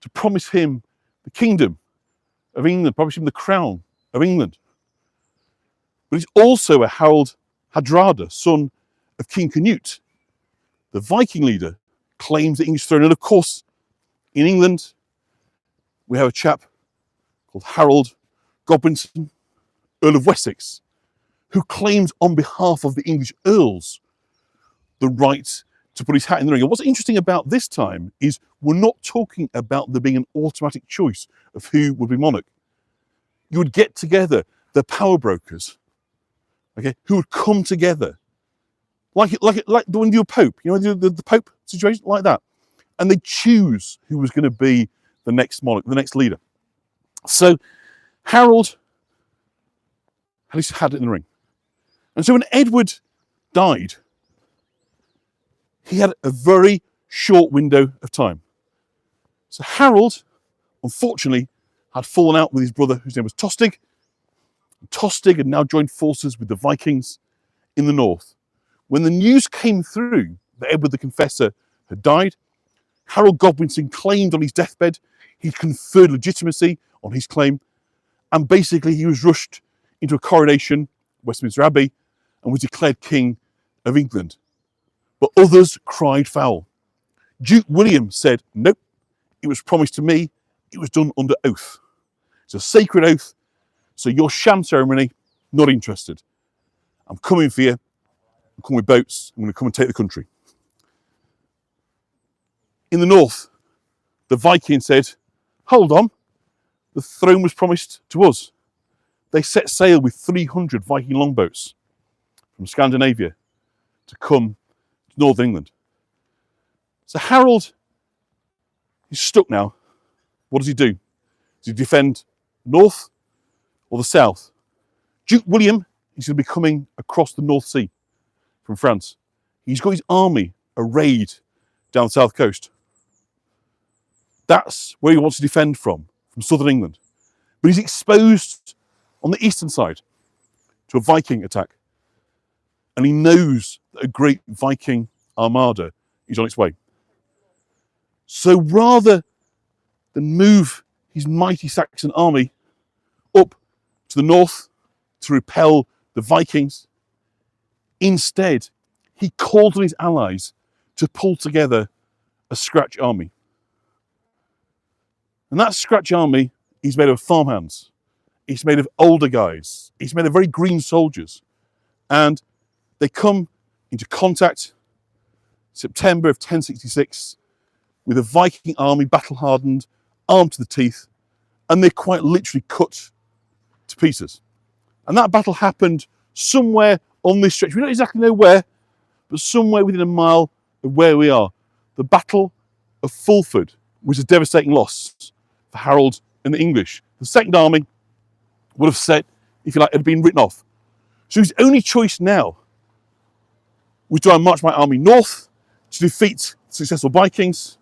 Speaker 1: to promise him the kingdom of England, promise him the crown of England. But it's also a Harold Hardrada, son of King Canute, the Viking leader, claims the English throne. And of course, in England, we have a chap called Harold Godwinson, Earl of Wessex, who claims on behalf of the English earls the right to put his hat in the ring. And what's interesting about this time is we're not talking about there being an automatic choice of who would be monarch. You would get together the power brokers, okay, who would come together, like when you do a pope, the pope situation, like that, and they choose who was going to be the next monarch, the next leader. So Harold had his hat in the ring. And so when Edward died, he had a very short window of time. So Harold, unfortunately, had fallen out with his brother, whose name was Tostig. Tostig had now joined forces with the Vikings in the north. When the news came through that Edward the Confessor had died, Harold Godwinson claimed on his deathbed he conferred legitimacy on his claim, and basically he was rushed into a coronation, Westminster Abbey, and was declared King of England. But others cried foul. Duke William said, nope, it was promised to me, it was done under oath. It's a sacred oath, so your sham ceremony, not interested. I'm coming for you, I'm coming with boats, I'm going to come and take the country. In the north, the Vikings said, hold on, the throne was promised to us. They set sail with 300 Viking longboats from Scandinavia to come to northern England. So Harold is stuck now. What does he do? Does he defend north or the south? Duke William he's going to be coming across the North Sea from France. He's got his army arrayed down the south coast. That's where he wants to defend from southern England. But he's exposed on the eastern side to a Viking attack. And he knows that a great Viking armada is on its way. So rather than move his mighty Saxon army up to the north to repel the Vikings, instead, he called on his allies to pull together a scratch army. And that scratch army is made of farmhands. It's made of older guys. It's made of very green soldiers. And they come into contact September of 1066 with a Viking army, battle-hardened, armed to the teeth, and they're quite literally cut to pieces. And that battle happened somewhere on this stretch. We don't exactly know where, but somewhere within a mile of where we are. The Battle of Fulford was a devastating loss for Harold and the English. The Second Army would have said, if you like, had been written off. So his only choice now was, do I march my army north to defeat successful Vikings,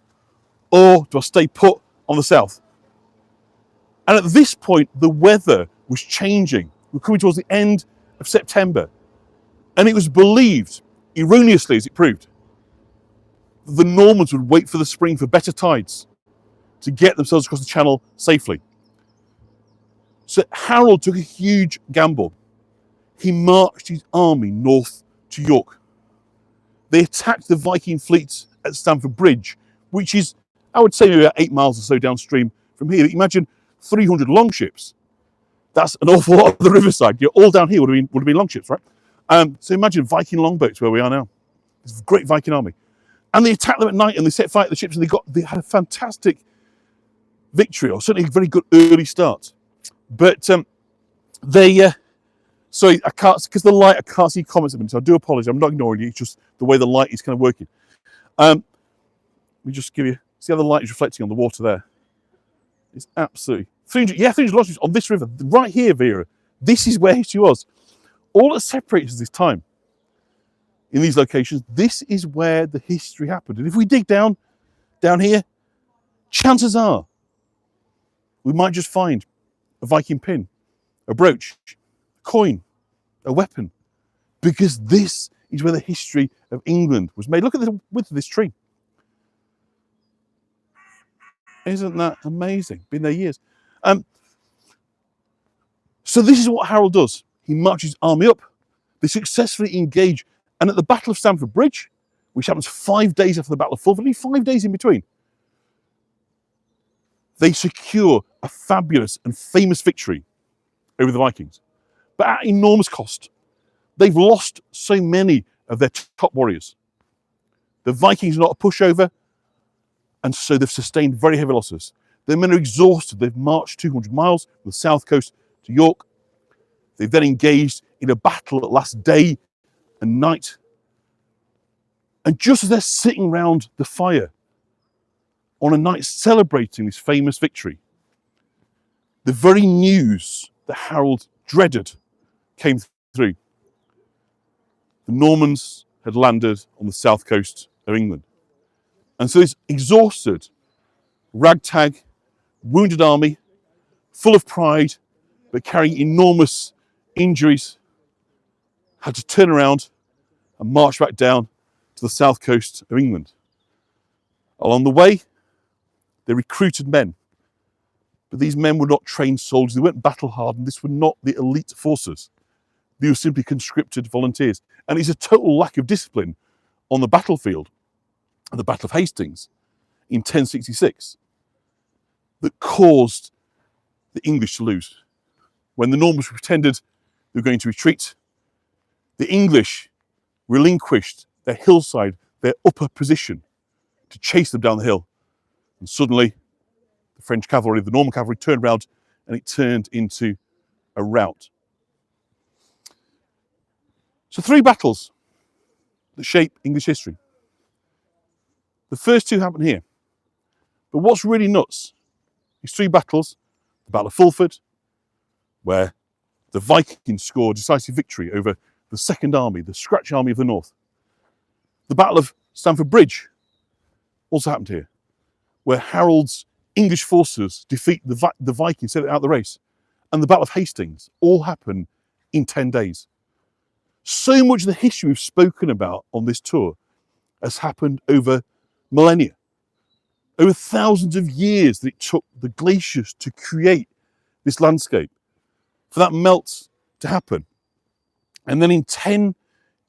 Speaker 1: or do I stay put on the south? And at this point, the weather was changing. We're coming towards the end of September. And it was believed, erroneously as it proved, that the Normans would wait for the spring for better tides to get themselves across the channel safely. So Harold took a huge gamble. He marched his army north to York. They attacked the Viking fleet at Stamford Bridge, which is, I would say, maybe about 8 miles or so downstream from here. Imagine 300 longships. That's an awful lot of the riverside. All down here would have been longships, right? So imagine Viking longboats where we are now. This great Viking army. And they attacked them at night and they set fire to the ships and they had a fantastic victory, or certainly a very good early start. But sorry, I can't, because the light, I can't see comments of it, so I do apologise. I'm not ignoring you, it's just the way the light is kind of working. Let me just give you, see how the light is reflecting on the water there? It's absolutely, 300 longships on this river, right here, Vera. This is where history was. All that separates us this time, in these locations, this is where the history happened. And if we dig down here, chances are we might just find a Viking pin, a brooch, a coin, a weapon, because this is where the history of England was made. Look at the width of this tree. Isn't that amazing? Been there years. So this is what Harold does. He marches his army up. They successfully engage. And at the Battle of Stamford Bridge, which happens 5 days after the Battle of Fulford, only 5 days in between, they secure a fabulous and famous victory over the Vikings, but at enormous cost. They've lost so many of their top warriors. The Vikings are not a pushover, and so they've sustained very heavy losses. Their men are exhausted. They've marched 200 miles from the south coast to York. They've then engaged in a battle that lasts day and night. And just as they're sitting round the fire on a night celebrating this famous victory, the very news that Harold dreaded came through. The Normans had landed on the south coast of England. And so this exhausted, ragtag, wounded army, full of pride, but carrying enormous injuries, had to turn around and march back down to the south coast of England. Along the way, they recruited men. But these men were not trained soldiers. They weren't battle-hardened. This were not the elite forces. They were simply conscripted volunteers. And it's a total lack of discipline on the battlefield at the Battle of Hastings in 1066 that caused the English to lose. When the Normans pretended they were going to retreat, the English relinquished their hillside, their upper position, to chase them down the hill. And suddenly, the French cavalry, the Norman cavalry, turned around and it turned into a rout. So 3 battles that shape English history. The first 2 happen here. But what's really nuts, these 3 battles, the Battle of Fulford, where The Vikings scored decisive victory over the Second Army, the Scratch Army of the North. The Battle of Stamford Bridge also happened here, where Harold's English forces defeat the Vikings, set out the race. And the Battle of Hastings all happened in 10 days. So much of the history we've spoken about on this tour has happened over millennia, over thousands of years that it took the glaciers to create this landscape, for that melt to happen. And then in 10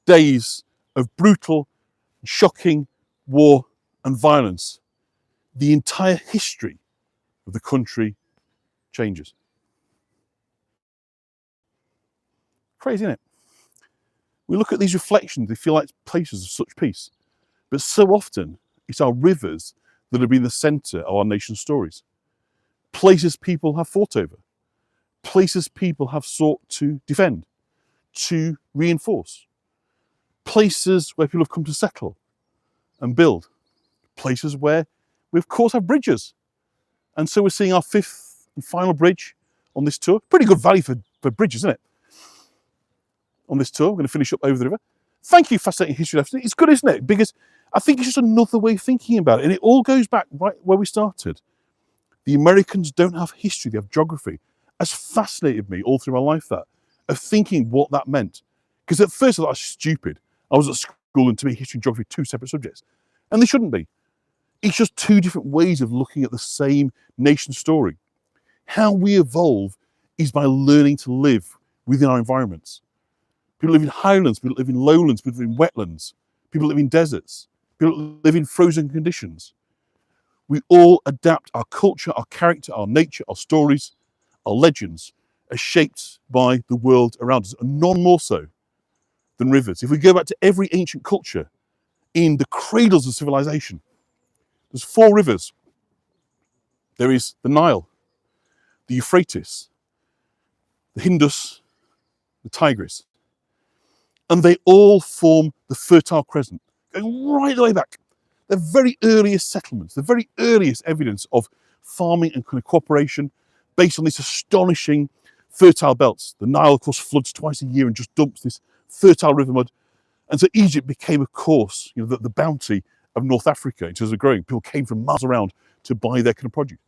Speaker 1: days of brutal, shocking war and violence, the entire history of the country changes. Crazy, isn't it? We look at these reflections, they feel like places of such peace. But so often, it's our rivers that have been the centre of our nation's stories. Places people have fought over. Places people have sought to defend, to reinforce. Places where people have come to settle and build. Places where we, of course, have bridges. And so we're seeing our 5th and final bridge on this tour. Pretty good value for bridges, isn't it? On this tour, we're going to finish up over the river. Thank you, Fascinating History Lesson. It's good, isn't it? Because I think it's just another way of thinking about it. And it all goes back right where we started. The Americans don't have history, they have geography. Has fascinated me all through my life, that, of thinking what that meant. Because at first I thought I was stupid. I was at school, and to me, history and geography are 2 separate subjects. And they shouldn't be. It's just 2 different ways of looking at the same nation story. How we evolve is by learning to live within our environments. People live in highlands, people live in lowlands, people live in wetlands, people live in deserts, people live in frozen conditions. We all adapt. Our culture, our character, our nature, our stories, our legends are shaped by the world around us, and none more so than rivers. If we go back to every ancient culture, in the cradles of civilization, there's 4 rivers. There is the Nile, the Euphrates, the Indus, the Tigris. And they all form the Fertile Crescent, going right the way back. The very earliest settlements, the very earliest evidence of farming and kind of cooperation based on these astonishing fertile belts. The Nile, of course, floods twice a year and just dumps this fertile river mud. And so Egypt became, of course, the bounty of North Africa in terms of growing. People came from miles around to buy their kind of produce.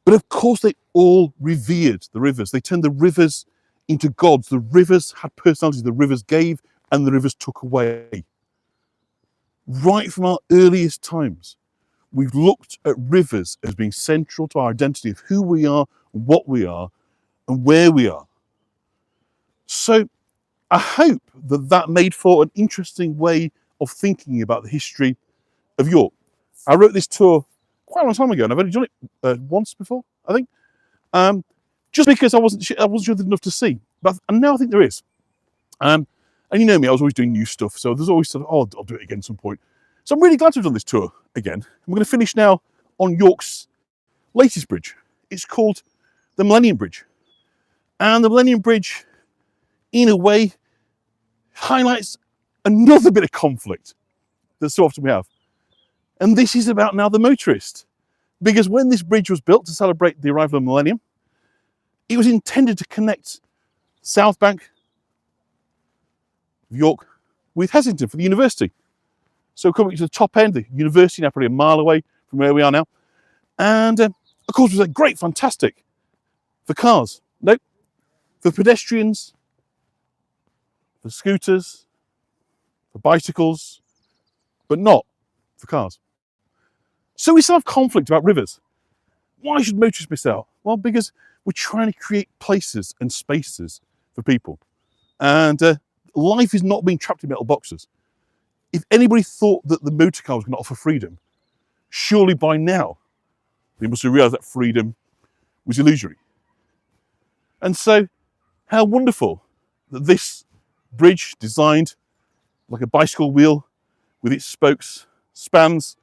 Speaker 1: But of course, they all revered the rivers. They turned the rivers into gods. The rivers had personalities. The rivers gave and the rivers took away. Right from our earliest times, we've looked at rivers as being central to our identity of who we are, what we are, and where we are. So I hope that made for an interesting way of thinking about the history of York. I wrote this tour quite a long time ago, and I've only done it once before, I think. Just because I wasn't sure there's enough to see. But now I think there is. And you know me, I was always doing new stuff, so there's always sort of, I'll do it again at some point. So I'm really glad to have done this tour again. And we're going to finish now on York's latest bridge. It's called the Millennium Bridge. And the Millennium Bridge, in a way, highlights another bit of conflict that so often we have. And this is about now the motorist. Because when this bridge was built to celebrate the arrival of Millennium, it was intended to connect South Bank of York with Heslington for the university. So coming to the top end, the university now probably a mile away from where we are now. And of course, it was great, fantastic for cars. Nope, for pedestrians, for scooters, for bicycles, but not for cars. So we still have conflict about rivers. Why should motorists miss out? Well, because we're trying to create places and spaces for people. And life is not being trapped in metal boxes. If anybody thought that the motor car was going to offer freedom, surely by now they must have realised that freedom was illusory. And so, how wonderful that this bridge, designed like a bicycle wheel with its spokes, spans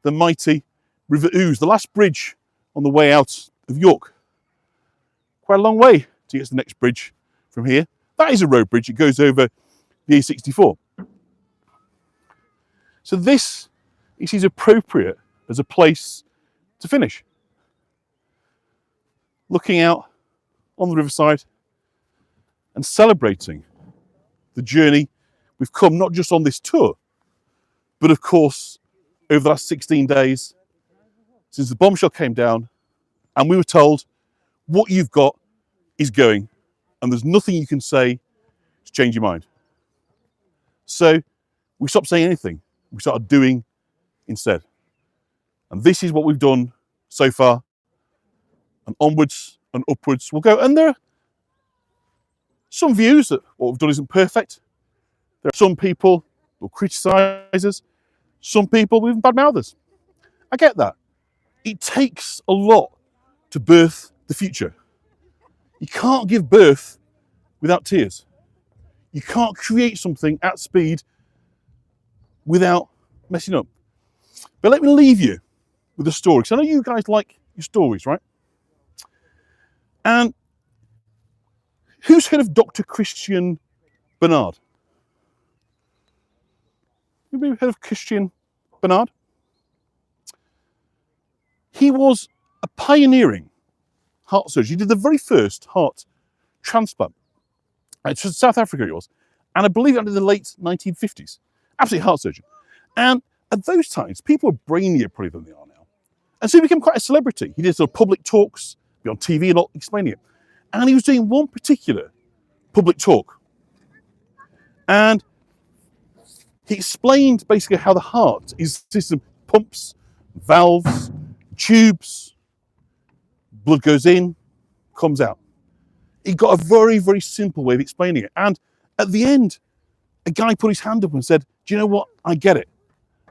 Speaker 1: the mighty River Ouse, the last bridge on the way out of York. Quite a long way to get to the next bridge from here. That is a road bridge. It goes over the A64. So this is appropriate as a place to finish. Looking out on the riverside, and celebrating the journey we've come, not just on this tour, but of course, over the last 16 days, since the bombshell came down and we were told what you've got is going and there's nothing you can say to change your mind. So we stopped saying anything. We started doing instead. And this is what we've done so far. And onwards and upwards we'll go. And there are some views that what we've done isn't perfect. There are some people who will criticise us. Some people will even badmouth us. I get that. It takes a lot to birth the future. You can't give birth without tears. You can't create something at speed without messing up. But let me leave you with a story, because I know you guys like your stories, right? And who's heard of Dr. Christian Barnard? Anybody heard of Christian Barnard? He was a pioneering heart surgeon. He did the very first heart transplant. It's from South Africa it was. And I believe under the late 1950s. Absolute heart surgeon. And at those times, people were brainier probably than they are now. And so he became quite a celebrity. He did sort of public talks, be on TV and all, explaining it. And he was doing one particular public talk. And he explained basically how the heart is a system of pumps, valves, tubes, blood goes in, comes out. He got a very, very simple way of explaining it. And at the end, a guy put his hand up and said, do you know what? I get it.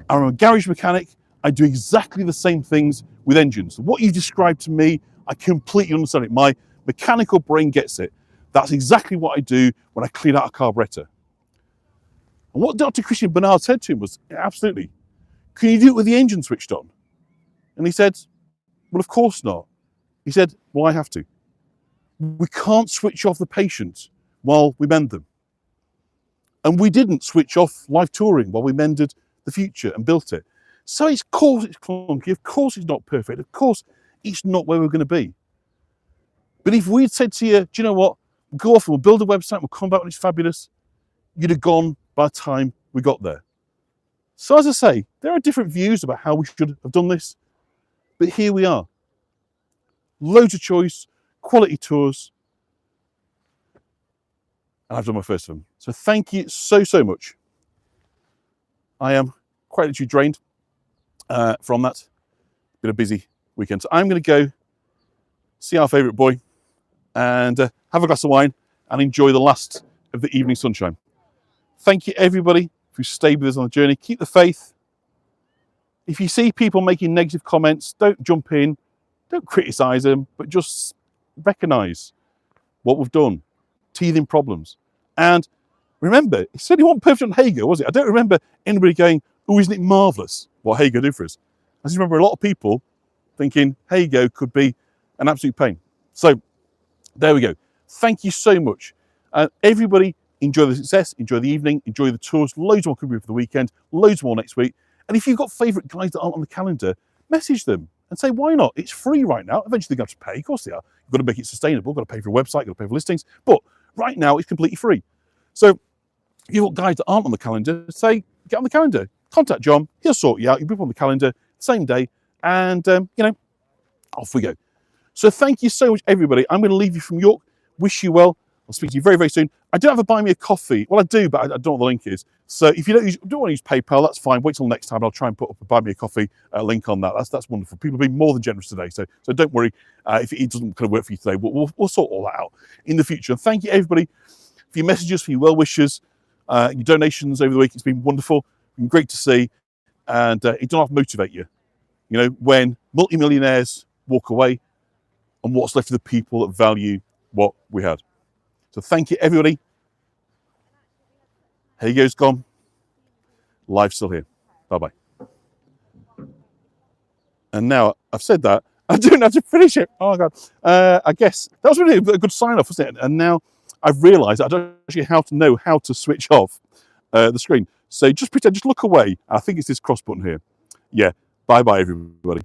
Speaker 1: I'm a garage mechanic. I do exactly the same things with engines. What you described to me, I completely understand it. My mechanical brain gets it. That's exactly what I do when I clean out a carburetor. And what Dr. Christian Barnard said to him was, absolutely. Can you do it with the engine switched on? And he said, well, of course not. He said, well, I have to. We can't switch off the patient while we mend them. And we didn't switch off live touring while we mended the future and built it. So of course it's clunky, of course it's not perfect, of course it's not where we're going to be. But if we'd said to you, do you know what, we'll go off and we'll build a website, we'll come back when it's fabulous, you'd have gone by the time we got there. So as I say, there are different views about how we should have done this, but here we are. Loads of choice, quality tours, and I've done my first of them. So thank you so, so much. I am quite literally drained from that. Been a busy weekend. So I'm going to go see our favourite boy and have a glass of wine and enjoy the last of the evening sunshine. Thank you everybody who stayed with us on the journey. Keep the faith. If you see people making negative comments, don't jump in, don't criticise them, but just recognise what we've done, teething problems. And remember, it certainly wasn't perfect on Hago, was it? I don't remember anybody going, oh, isn't it marvellous what Hago did for us? I just remember a lot of people thinking Hago could be an absolute pain. So there we go. Thank you so much. Everybody enjoy the success, enjoy the evening, enjoy the tours. Loads more coming for the weekend, loads more next week. And if you've got favourite guides that aren't on the calendar, message them and say, why not? It's free right now. Eventually they're going to have to pay. Of course they are. You've got to make it sustainable. You've got to pay for a website, you've got to pay for listings. But right now it's completely free. So if you've got guides that aren't on the calendar, say, get on the calendar. Contact John. He'll sort you out. You'll be on the calendar same day. And, off we go. So thank you so much, everybody. I'm going to leave you from York. Wish you well. I'll speak to you very, very soon. I don't have a buy me a coffee. Well, I do, but I don't know what the link is. So if you don't want to use PayPal, that's fine. Wait till next time. I'll try and put up a buy me a coffee link on that. That's wonderful. People have been more than generous today. So don't worry if it doesn't kind of work for you today. We'll sort all that out in the future. And thank you, everybody, for your messages, for your well wishes, your donations over the week. It's been wonderful. It's been great to see. And it don't have to motivate you. You know, when multimillionaires walk away and what's left of the people that value what we had. So thank you, everybody. Hago's gone. Life's still here. Bye-bye. And now I've said that, I don't have to finish it. Oh, my God. I guess that was really a good sign-off, wasn't it? And now I've realised I don't actually know how to switch off the screen. So just pretend, just look away. I think it's this cross button here. Yeah. Bye-bye, everybody.